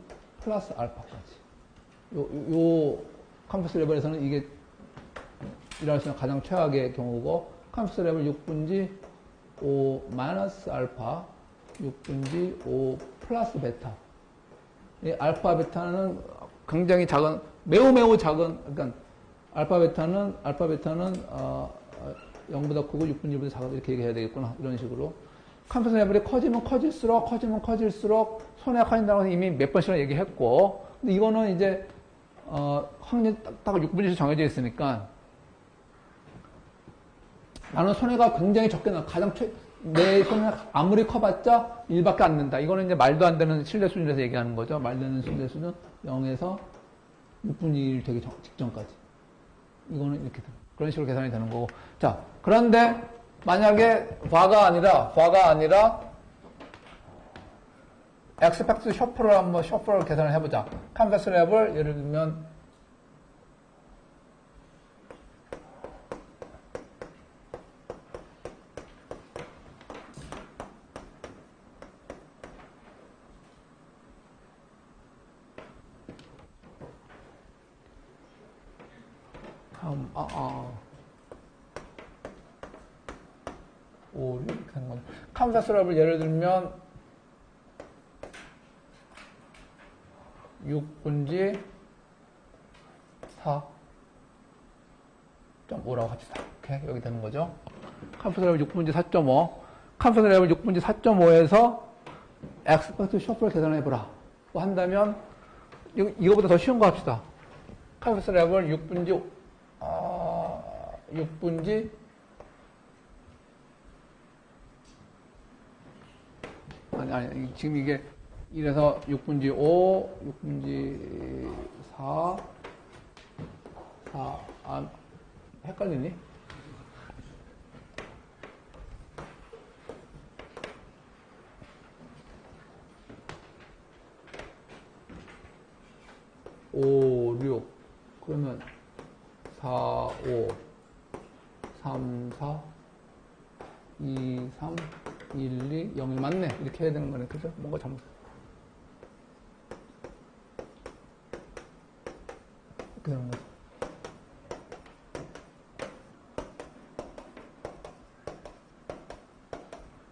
플러스 알파까지. 요 컴플렉스 레벨에서는 이게 일어날 수 있는 가장 최악의 경우고, 컴플렉스 레벨 6분지 5 마이너스 알파, 6분지 5 플러스 베타. 이 알파 베타는 굉장히 작은, 매우 작은, 그러니까 알파 베타는 0보다 크고 6분의 1보다 작아도 이렇게 얘기해야 되겠구나. 이런 식으로. 컴플렉스 레벨이 커지면 커질수록 손해가 커진다고 해서 이미 몇 번씩이나 얘기했고, 근데 이거는 이제 확률이 딱 6분의 1로 정해져 있으니까 나는 손해가 굉장히 적게 나. 내 손해가 아무리 커봤자 1밖에 안 된다. 이거는 이제 말도 안 되는 신뢰 수준에서 얘기하는 거죠. 말도 안 되는 신뢰 수준 0에서 6분의 1 되기 직전까지. 이거는 이렇게 그런 식으로 계산이 되는 거고. 자, 그런데 만약에 과가 아니라 엑스펙트 셔플을 계산을 해보자. 컴플렉스 레벨 예를 들면 이렇게 되는 거죠. 컴플렉스 레벨 예를 들면 6분지 4.5라고 합시다. 이렇게 여기 되는 거죠. 컴플렉스 레벨 6분지 4.5. 컴플렉스 레벨 6분지 4.5에서 엑스펙트 셔플을 계산해보라. 뭐 한다면 이거보다 더 쉬운 거 합시다. 컴플렉스 레벨 6분지 아니, 지금 이게 이래서 6분지 5, 6분지 4, 헷갈리니? 오, 6. 그러면 4, 5, 3, 4, 2, 3, 1, 2, 0, 1 맞네. 이렇게 해야 되는 거네. 그죠? 뭔가 잘못. 이렇게 되는 거죠.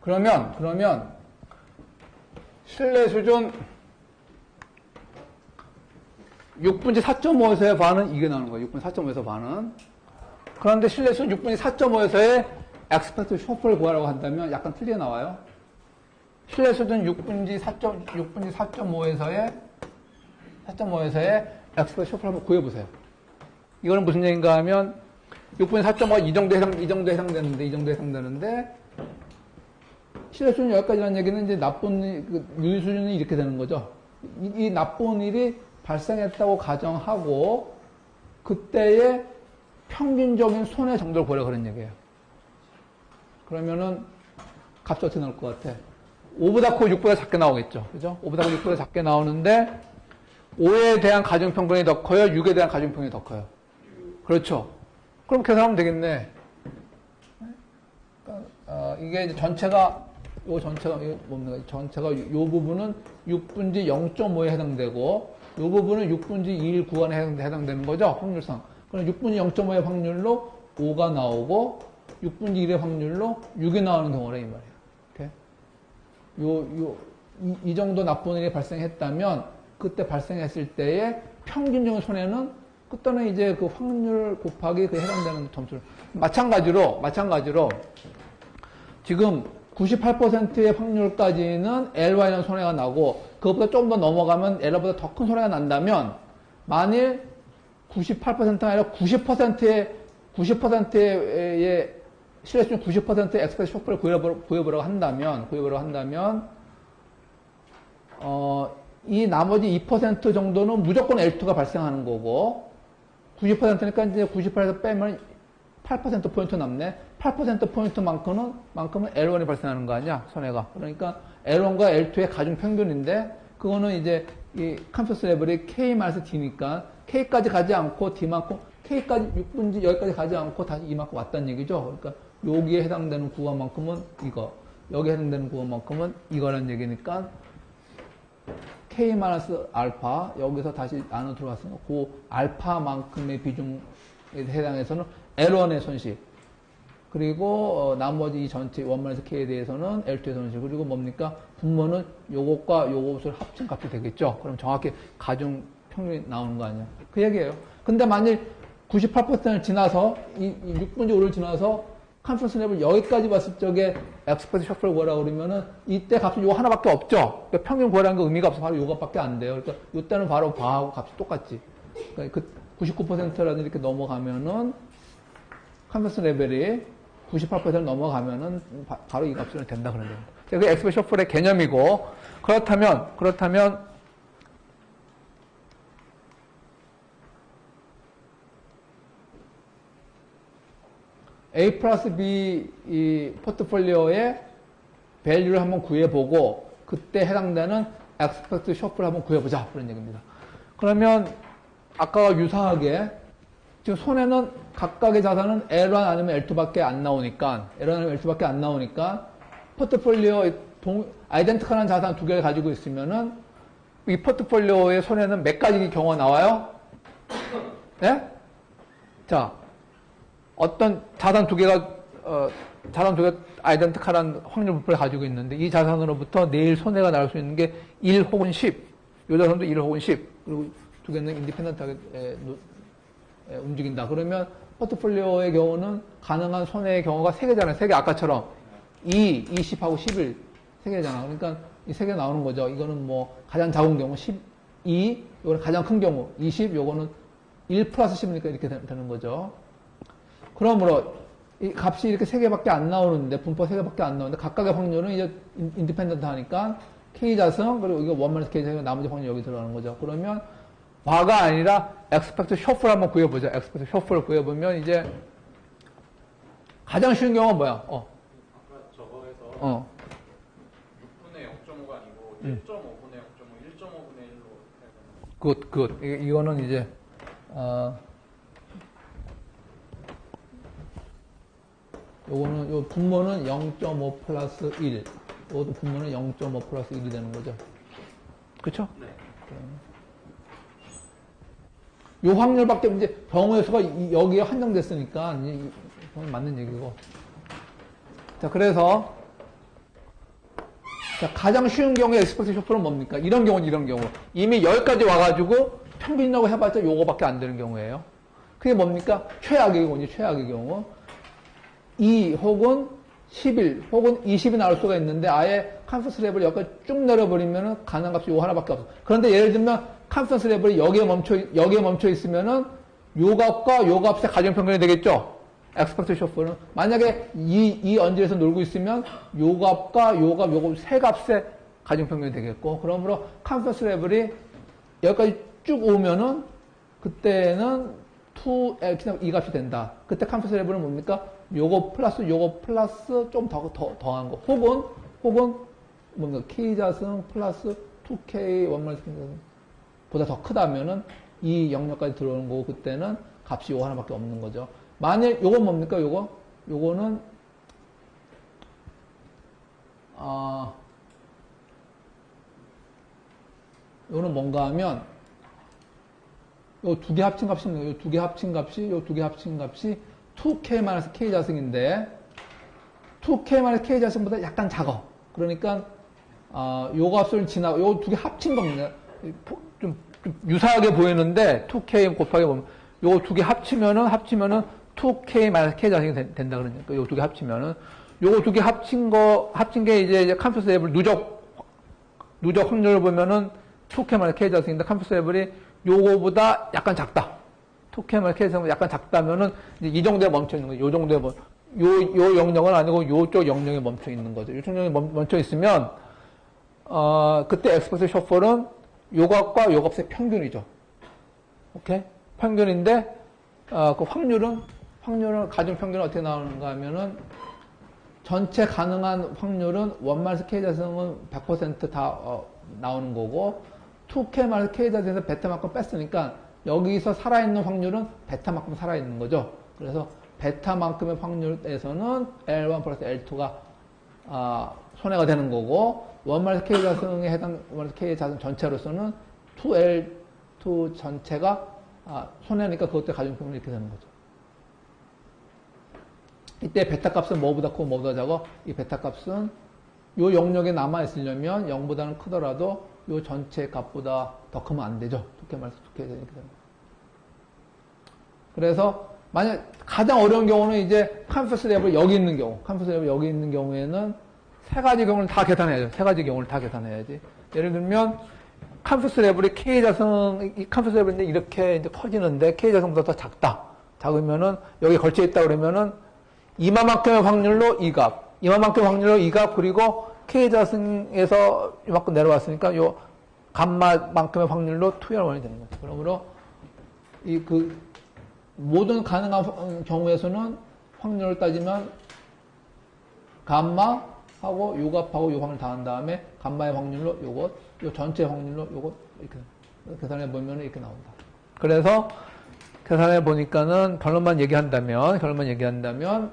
그러면 신뢰 수준 6분지 4.5에서의 반은 이게 나오는 거예요. 6분지 4.5에서 반은. 그런데 신뢰 수준 6분지 4.5에서의 엑스펙트 셔플을 구하라고 한다면 약간 틀리게 나와요. 신뢰 수준 6분지 4.5에서의 엑스펙트 셔플을 한번 구해보세요. 이거는 무슨 얘기인가 하면 6분지 4.5가 이 정도 해당되는데 신뢰 수준 여기까지라는 얘기는 이제 유의 수준이 이렇게 되는 거죠. 이 나쁜 일이 발생했다고 가정하고 그때의 평균적인 손해 정도를 구하려고 그런 얘기예요. 그러면은 값이 어떻게 나올 것 같아? 5보다 크고 6보다 작게 나오겠죠. 그죠? 5보다 크고 6보다 작게 나오는데 5에 대한 가중평균이 더 커요? 6에 대한 가중평균이 더 커요? 그렇죠. 그럼 계산하면 되겠네. 이게 이제 전체가 요 부분은 6분지 0.5에 해당되고 요 부분은 6분지 2 구간에 해당되는 거죠. 확률상. 그럼 6분지 0.5의 확률로 5가 나오고 6분지 1의 확률로 6이 나오는 경우라 이 말이에요. 이 정도 나쁜 일이 발생했다면 그때 발생했을 때의 평균적인 손해는 그때는 이제 그 확률 곱하기 그 해당되는 점수를. 마찬가지로 지금 98%의 확률까지는 LY는 손해가 나고, 그것보다 좀 더 넘어가면 L보다 더 큰 손해가 난다면, 만일 98%가 아니라 90%의 신뢰수준 90%의 엑스펙트 쇼크를 구해보려고 한다면, 이 나머지 2% 정도는 무조건 L2가 발생하는 거고, 90%니까 이제 98에서 빼면 8%포인트 남네. 8%포인트만큼은 L1이 발생하는 거 아니야, 손해가. 그러니까 L1과 L2의 가중 평균인데, 그거는 이제 이 컨피던스 레벨이 K-D니까 K까지 가지 않고 D만큼, K까지 6분지 여기까지 가지 않고 다시 이만큼 왔다는 얘기죠. 그러니까 여기에 해당되는 구간만큼은 이거, 여기에 해당되는 구간만큼은 이거라는 얘기니까 K-알파, 여기서 다시 안으로 들어갔으니까 그 알파만큼의 비중에 해당해서는 L1의 손실, 그리고 나머지 이 전체 1-K에 대해서는 L2의 손실, 그리고 뭡니까? 분모는 요것과 요것을 합친 값이 되겠죠. 그럼 정확히 가중 평균이 나오는 거 아니야. 그 얘기예요. 근데 만일 98%를 지나서 이 6분의 5를 지나서 컨피던스 레벨 여기까지 봤을 적에 엑스펙트 쇼크를 구하라고 그러면은 이때 값이 요거 하나밖에 없죠. 그러니까 평균 구하라는 거 의미가 없어. 바로 요것밖에 안 돼요. 그러니까 이때는 바로 바하고 값이 똑같지. 그러니까 그 99%라도 이렇게 넘어가면은 컨피던스 레벨이 98%를 넘어가면은 바로 이 값으로 된다 그런 겁니다. 그게 엑스펙트 쇼크의 개념이고, 그렇다면 A 플러스 B 이 포트폴리오의 밸류를 한번 구해보고 그때 해당되는 엑스펙트 쇼크를 한번 구해보자 그런 얘기입니다. 그러면 아까와 유사하게 지금 손해는 각각의 자산은 L1 아니면 L2밖에 안 나오니까 포트폴리오 아이덴티컬한 자산 두 개를 가지고 있으면은 이 포트폴리오의 손해는 몇 가지 경우가 나와요? 네? 자, 어떤 자산 두 개가 아이덴티컬한 확률 분포를 가지고 있는데 이 자산으로부터 내일 손해가 날 수 있는 게 1 혹은 10. 이 자산도 1 혹은 10. 그리고 두 개는 인디펜던트하게 움직인다. 그러면 포트폴리오의 경우는 가능한 손해의 경우가 3개잖아요. 3개 아까처럼 2, 20하고 11. 3개잖아. 그러니까 이 3개 나오는 거죠. 이거는 뭐 가장 작은 경우 12, 이거는 가장 큰 경우 20, 요거는 1 플러스 10이니까 이렇게 되는 거죠. 그러므로 이 값이 이렇게 3개밖에 안 나오는데, 분포 3개밖에 안 나오는데 각각의 확률은 이제 인디펜던트 하니까 K자성, 그리고 이거 1-K자성, 나머지 확률이 여기 들어가는 거죠. 그러면 과가 아니라 엑스펙트 쇼프를 한번 구해보자. 엑스펙트 쇼프를 구해보면 이제 가장 쉬운 경우는 뭐야? 아까 저거에서 6분의 0.5가 아니고 1.5분의 0.5, 1.5분의 1로 굿. 이거는 이제 요거는 요 분모는 0.5 플러스 1. 요것도 분모는 0.5 플러스 1이 되는 거죠. 그쵸? 네. 요 확률밖에 이제 경우의 수가 여기에 한정됐으니까 이건 맞는 얘기고. 자, 그래서 자, 가장 쉬운 경우에 엑스펙트 쇼크는 뭡니까? 이런 경우 이미 여기까지 와가지고 평균이라고 해봤자 요거밖에 안 되는 경우예요. 그게 뭡니까? 최악의 경우 2 혹은 11 혹은 20이 나올 수가 있는데 아예 컨피던스 레벨이 여기까지 쭉 내려버리면은 가능한 값이 요 하나밖에 없어. 그런데 예를 들면 컨피던스 레벨이 여기에 멈춰 있으면은 요 값과 요 값의 가정평균이 되겠죠? 엑스펙트 쇼크는. 만약에 이 언질에서 놀고 있으면 요 값과 요 세 값의 가정평균이 되겠고, 그러므로 컨피던스 레벨이 여기까지 쭉 오면은 그때는 2, 이 값이 된다. 그때 컨피던스 레벨은 뭡니까? 요거 플러스 좀 더한 거. 혹은 뭔가 K자승 플러스 2K 보다 더 크다면은 이 영역까지 들어오는 거고, 그때는 값이 요거 하나밖에 없는 거죠. 만일 요건 뭡니까? 요거는 요거는 뭔가 하면 요 두 개 합친 값입니다. 요 두 개 합친 값이 2K-K 자승인데 2K-K 자승보다 약간 작아. 그러니까 요 값을 요 두 개 합친 겁니다. 좀 유사하게 보이는데 2K 곱하기 보면 요거 두 개 합치면은 2K-K 자승이 된다 그러니까 요 두 개 합치면은 요거 두 개 합친 게 이제 컴퓨터 레벨 누적 확률을 보면은 2K-K 자승인데 컴퓨터 레벨이 요거보다 약간 작다. 2K-K 자승이 약간 작다면은 이제 이 정도에 멈춰 있는 거죠. 요 정도에 요 영역은 아니고 요쪽 영역에 멈춰 있는 거죠. 요쪽 영역에 멈춰 있으면 그때 엑스펙트 셔플은 요 값과 요 값의 평균이죠. 오케이? 평균인데 그 확률은 가중 평균은 어떻게 나오는가 하면은 전체 가능한 확률은 1 K 자승은 100%다 나오는 거고 2K K 자승에서 베타만큼 뺐으니까 여기서 살아있는 확률은 베타만큼 살아있는 거죠. 그래서 베타만큼의 확률에서는 L1 플러스 L2가 손해가 되는 거고 1 K 자승에 해당 1 K 자승 전체로서는 2L2 전체가 손해니까 그것 때문에 가중평균이 이렇게 되는 거죠. 이때 베타 값은 뭐보다 크고 뭐보다 작아? 이 베타 값은 요 영역에 남아있으려면 0보다는 크더라도 요 전체 값보다 더 크면 안 되죠. 두께 말해서 두께 되니까. 그래서 만약 가장 어려운 경우는 이제 컴퓨터 레벨 여기 있는 경우에는 세 가지 경우를 다 계산해야죠. 세 가지 경우를 다 계산해야지. 예를 들면 컴퓨터 레벨이 K 자승, 이 컴퓨터 레벨인데 이렇게 이제 커지는데 K 자승보다 더 작으면은 여기 걸쳐 있다 그러면은 이만큼의 확률로 이 값, 이만큼의 확률로 이 값, 그리고 K 자승에서 이만큼 내려왔으니까 요 값만큼의 확률로 2L1이 되는 거죠. 그러므로 모든 가능한 경우에서는 확률을 따지면 감마하고 요 값하고 요 확률 더한 다음에 감마의 확률로 요것, 요 전체 확률로 요것 이렇게 계산해 보면 이렇게 나온다. 그래서 계산해 보니까는 결론만 얘기한다면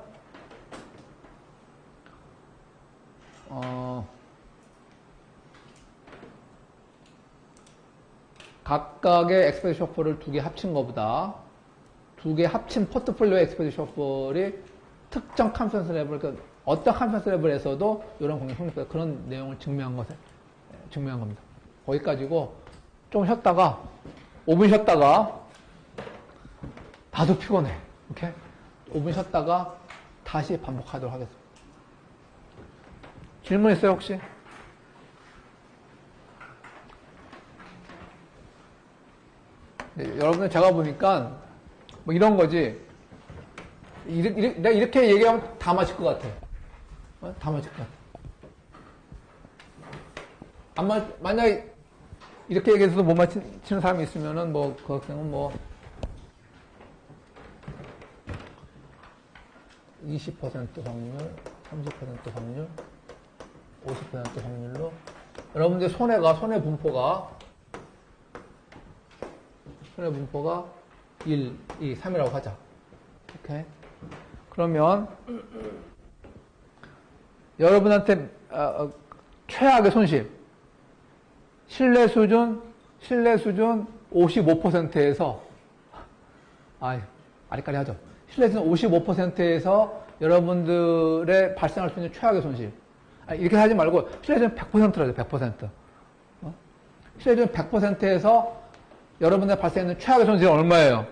각각의 엑스펙트 셔플을 두 개 합친 것보다 두 개 합친 포트폴리오의 엑스펙트 셔플이 특정 컨퍼런스 레벨, 그러니까 어떤 컨퍼런스 레벨에서도 이런 공격 성립, 그런 내용을 증명한 겁니다. 거기까지고 좀 쉬었다가 5분 쉬었다가 다소 피곤해. 오케이? 5분 쉬었다가 다시 반복하도록 하겠습니다. 질문 있어요, 혹시? 네, 여러분들 제가 보니까 뭐 이런 거지. 내가 이렇게 얘기하면 다 맞을 것 같아. 다 맞을 것 같아. 만약에 이렇게 얘기해서도 못 맞히는 사람이 있으면은 그것은 20% 확률, 30% 확률, 50% 확률로 여러분들 손해 분포가 1, 2, 3이라고 하자. 오케이. 그러면 여러분한테 최악의 손실 신뢰 수준 55%에서 아리까리 하죠. 신뢰 수준 55%에서 여러분들의 발생할 수 있는 최악의 손실. 이렇게 하지 말고 신뢰 수준 100%라죠. 100%. 신뢰 수준 100%에서 여러분들 발생하는 최악의 손실은 얼마예요?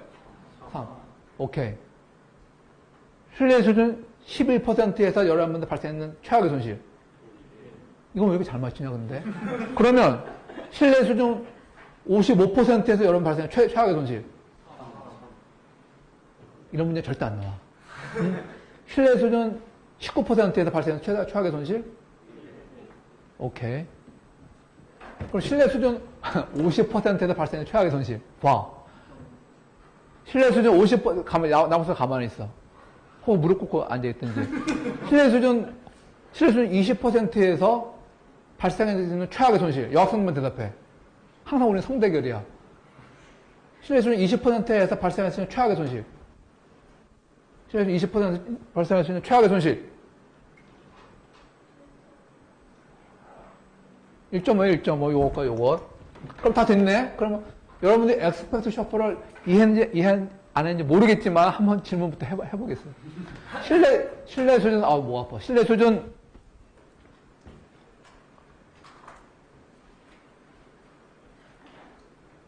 3. 오케이. 신뢰 수준 11%에서 여러분들 발생하는 최악의 손실. 이건 왜 이렇게 잘 맞추냐, 근데? 그러면 신뢰 수준 55%에서 여러분 발생하는 최악의 손실. 이런 문제 절대 안 나와. 신뢰 수준 19%에서 발생하는 최악의 손실? 오케이. 그럼 신뢰 수준 50%에서 발생하는 최악의 손실. 봐. 신뢰 수준 50%, 나무서 가만히 있어. 혹은 무릎 꿇고 앉아있든지. 신뢰 수준 20%에서 발생하는 최악의 손실. 여학생만 대답해. 항상 우리는 성대결이야. 신뢰 수준 20%에서 발생할 수 있는 최악의 손실. 신뢰 수준 20% 발생할 수 있는 최악의 손실. 1.5, 요것과 요것. 그럼 다 됐네? 그러면 여러분들이 엑스펙트 셔플을 이해 안 했는지 모르겠지만 한번 질문부터 해보겠습니다. 신뢰 수준, 목 아파. 신뢰 수준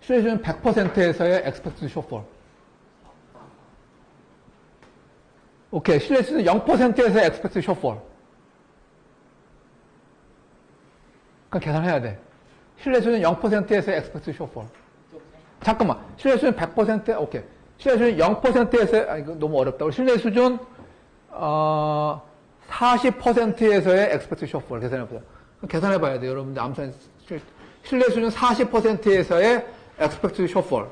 100%에서의 엑스펙트 셔플. 오케이. 신뢰 수준 0%에서 expected shortfall. 그럼 계산해야 돼. 신뢰 수준 0%에서 expected shortfall. 잠깐만. 신뢰 수준 100%, 오케이. 신뢰 수준 0%에서, 이거 너무 어렵다. 신뢰 수준, 40%에서의 expected shortfall 계산해보자. 계산해봐야 돼요. 여러분들 암산, 신뢰 수준 40%에서의 expected shortfall.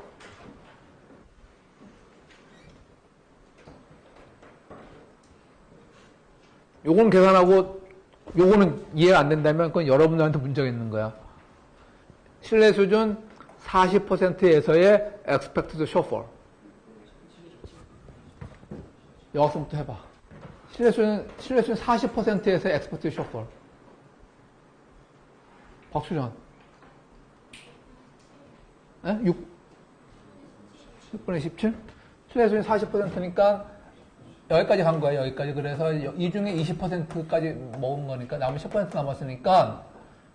요거는 계산하고, 요거는 이해가 안 된다면, 그건 여러분들한테 문제가 있는 거야. 신뢰 수준 40%에서의 expected shortfall. 여학생부터 해봐. 신뢰 수준 40%에서의 expected shortfall. 박수전. 6분의 17? 신뢰 수준 40%니까 여기까지 간 거예요. 여기까지. 그래서 이 중에 20%까지 먹은 거니까 남은 10% 남았으니까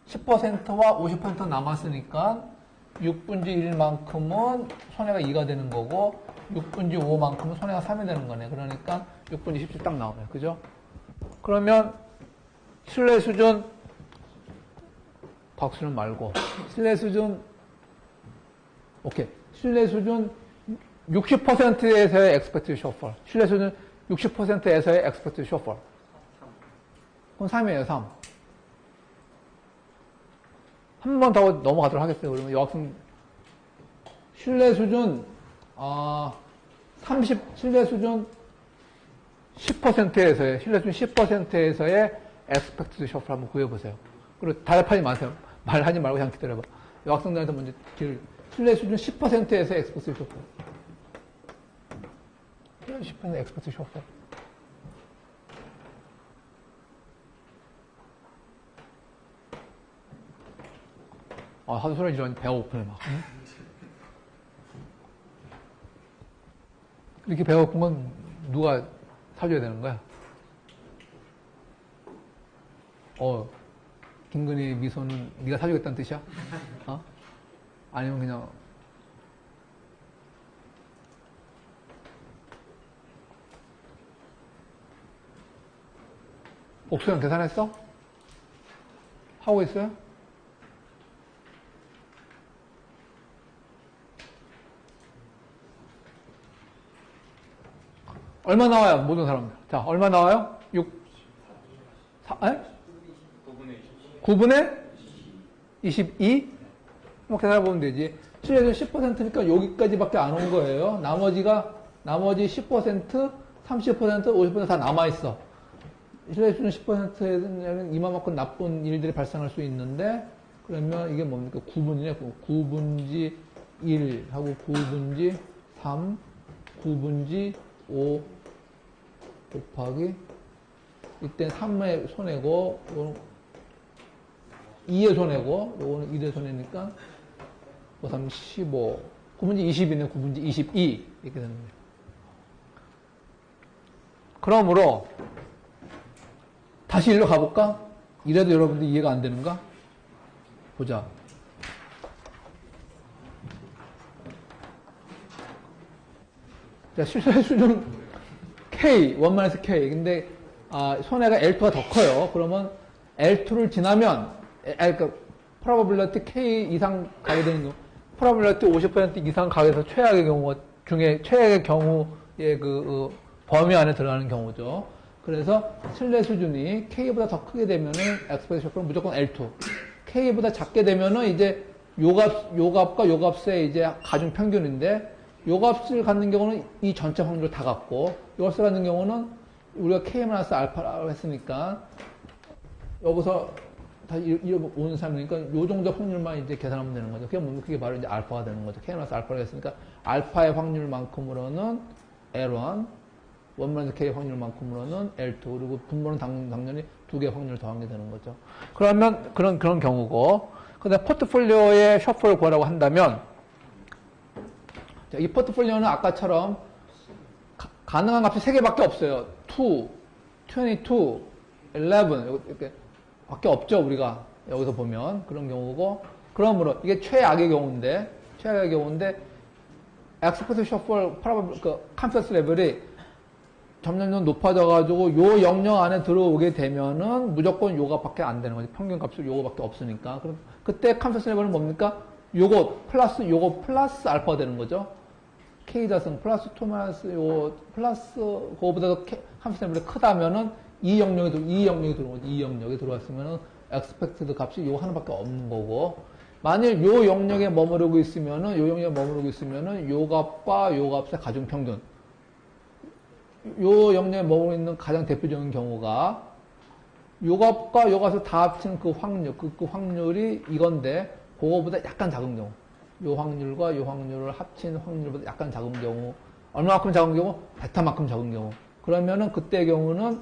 10%와 50% 남았으니까 6분지 1만큼은 손해가 2가 되는 거고 6분지 5만큼은 손해가 3이 되는 거네. 그러니까 6분지 17 딱 나오네. 그죠? 그러면 신뢰 수준 박수는 말고 신뢰 수준 오케이. 신뢰 수준 60%에서의 expected shortfall. 신뢰 수준 60%에서의 expected shortfall. 그럼 3이에요. 3. 한 번 더 넘어가도록 하겠어요. 그러면 여학생 신뢰 수준 신뢰 수준 10%에서의 신뢰 수준 10%에서의 expected shortfall 한번 구해보세요. 그리고 대답하지 마세요. 말하지 말고 그냥 기다려봐. 여학생들한테 먼저 신뢰 수준 10%에서의 expected shortfall. 10% expected shortfall. 하도 소리 지르니 배가 고프네, 막. 응? 이렇게 배가 고픈 건 누가 사줘야 되는 거야? 김근희 미소는 네가 사주겠다는 뜻이야? 아니면 그냥 옥수형 계산했어? 하고 있어요? 얼마 나와요? 모든 사람들. 자, 얼마 나와요? 6, 4, 9분의 22? 뭐 계산해보면 되지. 7에서 10%니까 여기까지밖에 안 온 거예요. 나머지 10%, 30%, 50% 다 남아있어. 신뢰수준 10%에는 이만큼 나쁜 일들이 발생할 수 있는데, 그러면 이게 뭡니까? 9분이네. 9분지 1 하고 9분지 3, 9분지 5 곱하기, 이때 3의 손해고, 2의 손해고, 요거는 1의 손해니까, 5, 3, 15. 9분지 20이네, 9분지 22. 이렇게 되는 거예요. 그러므로, 다시 일로 가볼까? 이래도 여러분들 이해가 안 되는가? 보자. 자, 실수의 수준 K, 1-K. 근데, 손해가 L2가 더 커요. 그러면 L2를 지나면, 그러니까, probability K 이상 가게 되는 경우, probability 50% 이상 가게 돼서 최악의 경우 중에, 최악의 경우의 범위 안에 들어가는 경우죠. 그래서 신뢰 수준이 K보다 더 크게 되면은 expected shortfall은 무조건 L2. K보다 작게 되면은 이제 요값과 요값의 이제 가중 평균인데, 요값을 갖는 경우는 이 전체 확률을 다 갖고, 요값을 갖는 경우는 우리가 K-알파라고 했으니까, 여기서 다시 이렇게 오는 사람이니까 요 정도 확률만 이제 계산하면 되는 거죠. 그게 바로 이제 알파가 되는 거죠. K-알파라고 했으니까, 알파의 확률만큼으로는 L1, 1-K 확률만큼으로는 L2, 그리고 분모는 당연히 두 개의 확률을 더한 게 되는 거죠. 그러면 그런 경우고, 그 다음에 포트폴리오의 셔플을 구하라고 한다면, 이 포트폴리오는 아까처럼 가능한 값이 3개밖에 없어요. 2, 22, 11 이렇게 밖에 없죠. 우리가 여기서 보면 그런 경우고, 그러므로 이게 최악의 경우인데 expected shortfall confidence level이 점점 높아져가지고 요 영역 안에 들어오게 되면은 무조건 요가 밖에 안 되는 거지. 평균 값이 요거밖에 없으니까. 그럼 그때 컴퓨터 레벨은 뭡니까? 요거 플러스 알파가 되는 거죠. K자승 플러스 2 마이너스 요 플러스 그거보다도 컴퓨터 레벨이 크다면은 이 영역에 들어온 거지. 이 영역에 들어왔으면은 expected 값이 요 하나밖에 없는 거고. 만일 요 영역에 머무르고 있으면은 요 값과 요 값의 가중 평균. 요 영역에 머무르고 있는 가장 대표적인 경우가 요 값과 요 값을 다 합치는 그 확률이 이건데 그거보다 약간 작은 경우. 요 확률과 요 확률을 합친 확률보다 약간 작은 경우. 얼마만큼 작은 경우? 베타만큼 작은 경우. 그러면은 그때의 경우는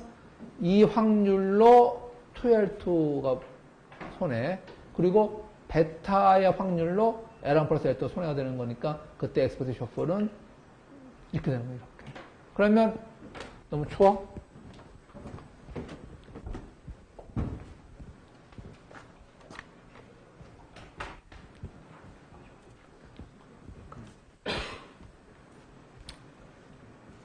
이 확률로 2L2가 손해. 그리고 베타의 확률로 L1 플러스 L2 손해가 되는 거니까 그때 엑스퍼트 셔플은 이렇게 되는 거예요. 이렇게. 그러면 너무 추워?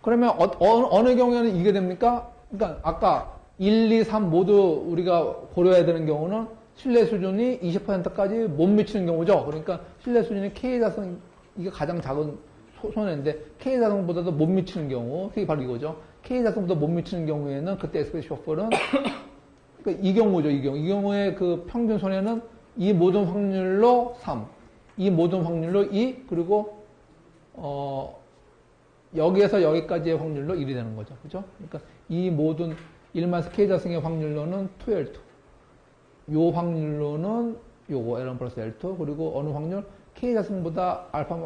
그러면 어느 경우에는 이게 됩니까? 그러니까 아까 1, 2, 3 모두 우리가 고려해야 되는 경우는 신뢰 수준이 20%까지 못 미치는 경우죠. 그러니까 신뢰 수준이 K자승 이게 가장 작은 손해인데 K자승보다도 못 미치는 경우 그게 바로 이거죠. K자승보다 못 미치는 경우에는 그때 엑스퍼트 셔플은 그러니까 이 경우죠. 이 경우에 그 평균 손해는 이 모든 확률로 3, 이 모든 확률로 2 그리고 여기에서 여기까지의 확률로 1이 되는 거죠. 그죠? 그러니까 이 모든 1마이너스 K자승의 확률로는 2L2. 요 확률로는 요거 L1 플러스 L2 그리고 어느 확률? K자승보다 알파,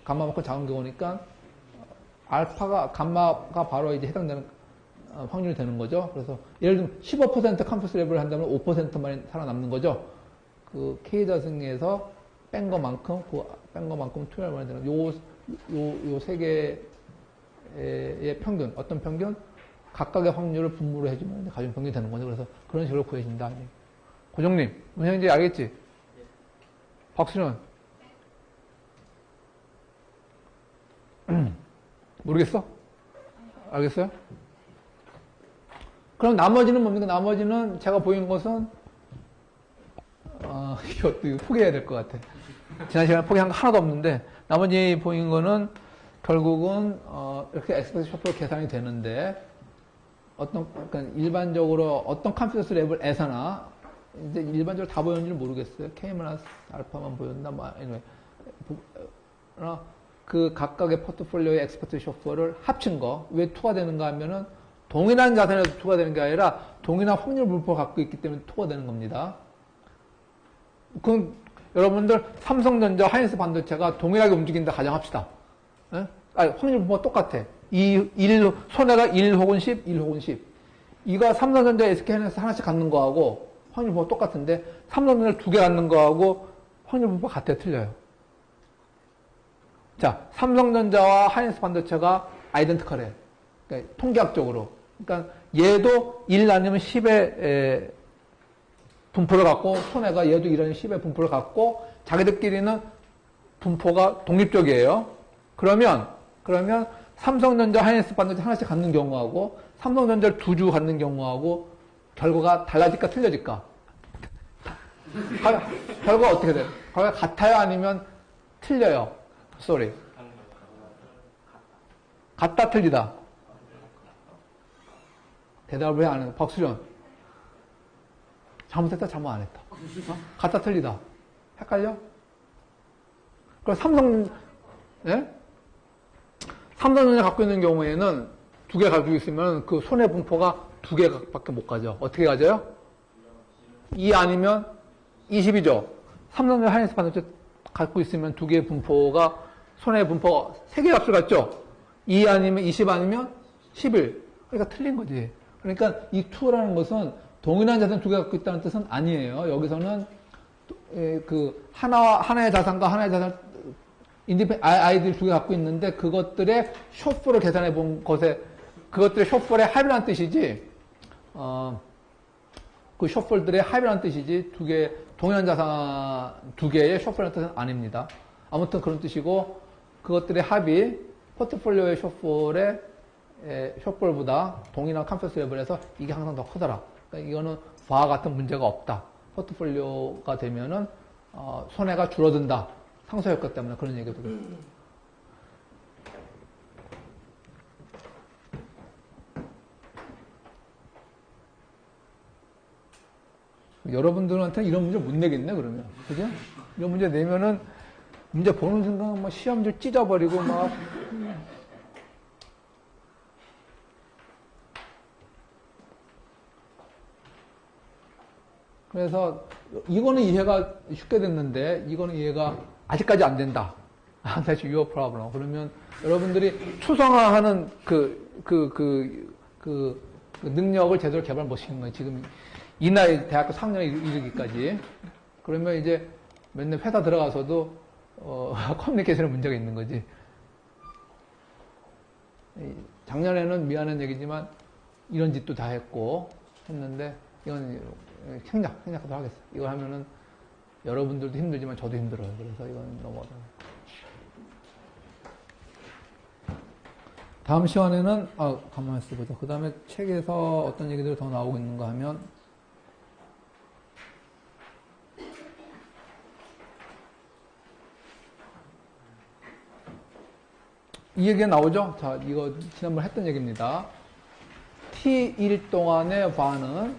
감마만큼 작은 경우니까 알파가, 감마가 바로 이제 해당되는 확률이 되는 거죠. 그래서 예를 들면 15% 컴퓨스 레벨을 한다면 5%만 살아남는 거죠. 그 K자승에서 뺀 것만큼 2L만이 되는 요 세 개의 평균, 어떤 평균? 각각의 확률을 분모를 해주면 가중 평균이 되는 거죠. 그래서 그런 식으로 구해진다. 고정님, 문현재 알겠지? 박수현. 모르겠어? 알겠어요? 그럼 나머지는 뭡니까? 나머지는 제가 보인 것은 이것도 포기해야 될 것 같아. 지난 시간에 포기한 거 하나도 없는데 나머지 보인 거는 결국은 이렇게 엑스퍼트 셔플 계산이 되는데 그러니까 일반적으로 어떤 컴퓨터 레벨에서나 이제 일반적으로 다 보였는지는 모르겠어요. K-알파만 보였나? 그 각각의 포트폴리오의 엑스퍼트 셔플을 합친 거. 왜 2가 되는가 하면은 동일한 자산에서 2가 되는 게 아니라 동일한 확률 분포를 갖고 있기 때문에 2가 되는 겁니다. 그럼 여러분들 삼성전자, 하이닉스 반도체가 동일하게 움직인다 가정합시다. 예? 확률 분포가 똑같아. 손해가 1 혹은 10, 1 혹은 10. 이거 삼성전자, SK하이닉스 하나씩 갖는 거하고 확률 분포가 똑같은데 삼성전자를 2개 갖는 거하고 확률 분포가 같아요? 틀려요? 자, 삼성전자와 하이닉스 반도체가 아이덴티컬해. 그러니까 통계학적으로. 그러니까 얘도 1 아니면 10의 분포를 갖고 손해가 얘도 1 아니면 10의 분포를 갖고 자기들끼리는 분포가 독립적이에요. 그러면 삼성전자, 하이닉스 반도체 하나씩 갖는 경우하고 삼성전자를 2주 갖는 경우하고 결과가 달라질까 틀려질까? 결과가 어떻게 돼요? 결과가 같아요? 아니면 틀려요? 쏘리. 같다 틀리다. 대답을 왜 안 해요? 박수련. 잘못했다 잘못 안 했다. 같다 틀리다. 헷갈려? 그럼 삼성전자 갖고 있는 경우에는 2개 가지고 있으면 그 손해 분포가 2개밖에 못 가죠. 어떻게 가져요? 2 아니면 20이죠. 삼성전자 하이닉스 반도체 갖고 있으면 2개의 분포가 손해 분포가 3개 값을 갖죠. 2 아니면 20 아니면 11. 그러니까 틀린 거지. 그러니까 이 2라는 것은 동일한 자산 2개 갖고 있다는 뜻은 아니에요. 여기서는 그 하나의 자산과 하나의 자산 아이들 2개 갖고 있는데 그것들의 숏플을 계산해 본 것에 그것들의 숏플의 합이라는 뜻이지 그 숏플들의 합이라는 뜻이지 동일한 자산 2개의 숏플이라는 뜻은 아닙니다. 아무튼 그런 뜻이고 그것들의 합이 포트폴리오의 숏플의 숏볼보다 동일한 컴패스 레벨에서 이게 항상 더 크더라. 그러니까 이거는 바와 같은 문제가 없다. 포트폴리오가 되면은 손해가 줄어든다. 상쇄 효과 때문에 그런 얘기도 여러분들한테 이런 문제 못 내겠네, 그러면. 그죠? 이런 문제 내면은, 문제 보는 순간 뭐 시험지 찢어버리고 막. 그래서, 이거는 이해가 쉽게 됐는데, 이거는 이해가 아직까지 안 된다. That's your problem. 그러면 여러분들이 초상화하는 그 능력을 제대로 개발 못 시키는 거예요. 지금 이 나이 대학교 4학년에 이르기까지. 그러면 이제 맨날 회사 들어가서도 커뮤니케이션에 문제가 있는 거지. 작년에는 미안한 얘기지만 이런 짓도 다 했는데 이건 생략하도록 하겠어. 이거 하면은 여러분들도 힘들지만 저도 힘들어요. 그래서 이건 넘어가도록. 다음 시간에는 가만히 있어보자. 그 다음에 책에서 어떤 얘기들이 더 나오고 있는가 하면 이 얘기가 나오죠? 자, 이거 지난번 했던 얘기입니다. T1 동안의 바는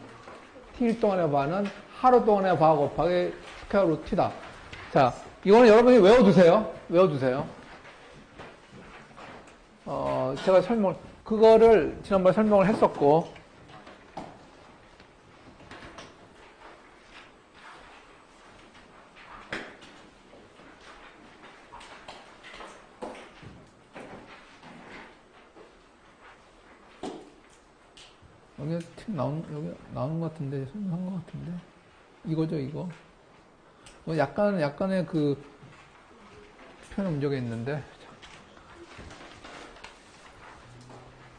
하루 동안의 바 곱하기 스퀘어 루트 T다. 자, 이거는 여러분이 외워두세요. 제가 그거를 지난번에 설명을 했었고, 여기 나오는 것 같은데, 설명한 것 같은데. 이거죠, 이거. 약간의 그, 표현 문제가 있는데.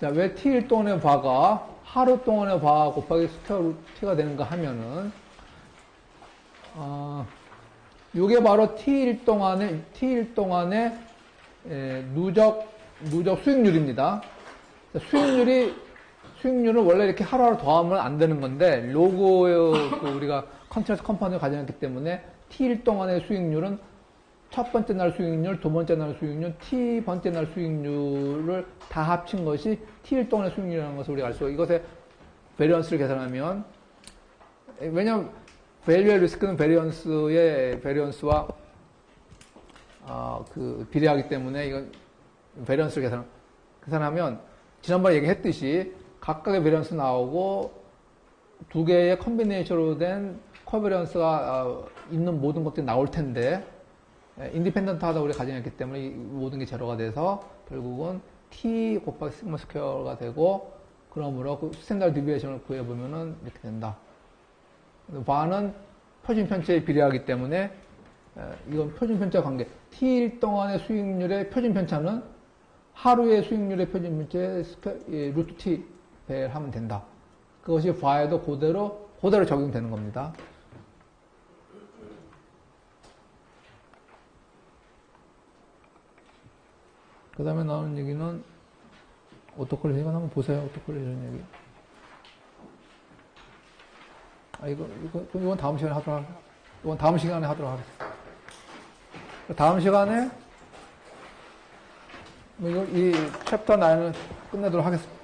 자, 왜 T일 동안의 바가 하루 동안의 바 곱하기 스퀘어 루트 T가 되는가 하면은, 요게 바로 T일 동안의 누적 수익률입니다. 자, 수익률은 원래 이렇게 하루하루 더하면 안 되는 건데, 우리가 컨티뉴어스 컴파운드를 가정했기 때문에, T일 동안의 수익률은 첫 번째 날 수익률, 두 번째 날 수익률, T 번째 날 수익률을 다 합친 것이 T일 동안의 수익률이라는 것을 우리가 알 수가, 이것의 베리언스를 계산하면, 왜냐면, 밸류의 리스크는 베리언스와, 비례하기 때문에, 이건, 베리언스를 계산하면, 지난번에 얘기했듯이, 각각의 베리언스 나오고, 두 개의 컨비네이션으로 된 코베리언스가 있는 모든 것들이 나올 텐데, 인디펜던트 하다 우리가 가정했기 때문에 이 모든 게 제로가 돼서 결국은 T 곱하기 시그마 스퀘어가 되고, 그러므로 그 스탠다드 디비에이션을 구해보면은 이렇게 된다. 바는 표준 편차에 비례하기 때문에 이건 표준 편차 관계. T일 동안의 수익률의 표준 편차는 하루의 수익률의 표준 편차에 루트 T 배를 하면 된다. 그것이 바에도 그대로 적용되는 겁니다. 그 다음에 나오는 얘기는 오토콜리 이건 한번 보세요. 오토콜리 이런 얘기. 이건 다음 시간에 하도록 하겠습니다. 이건 다음 시간에 하도록 하겠습니다. 다음 시간에 이 챕터 9을 끝내도록 하겠습니다.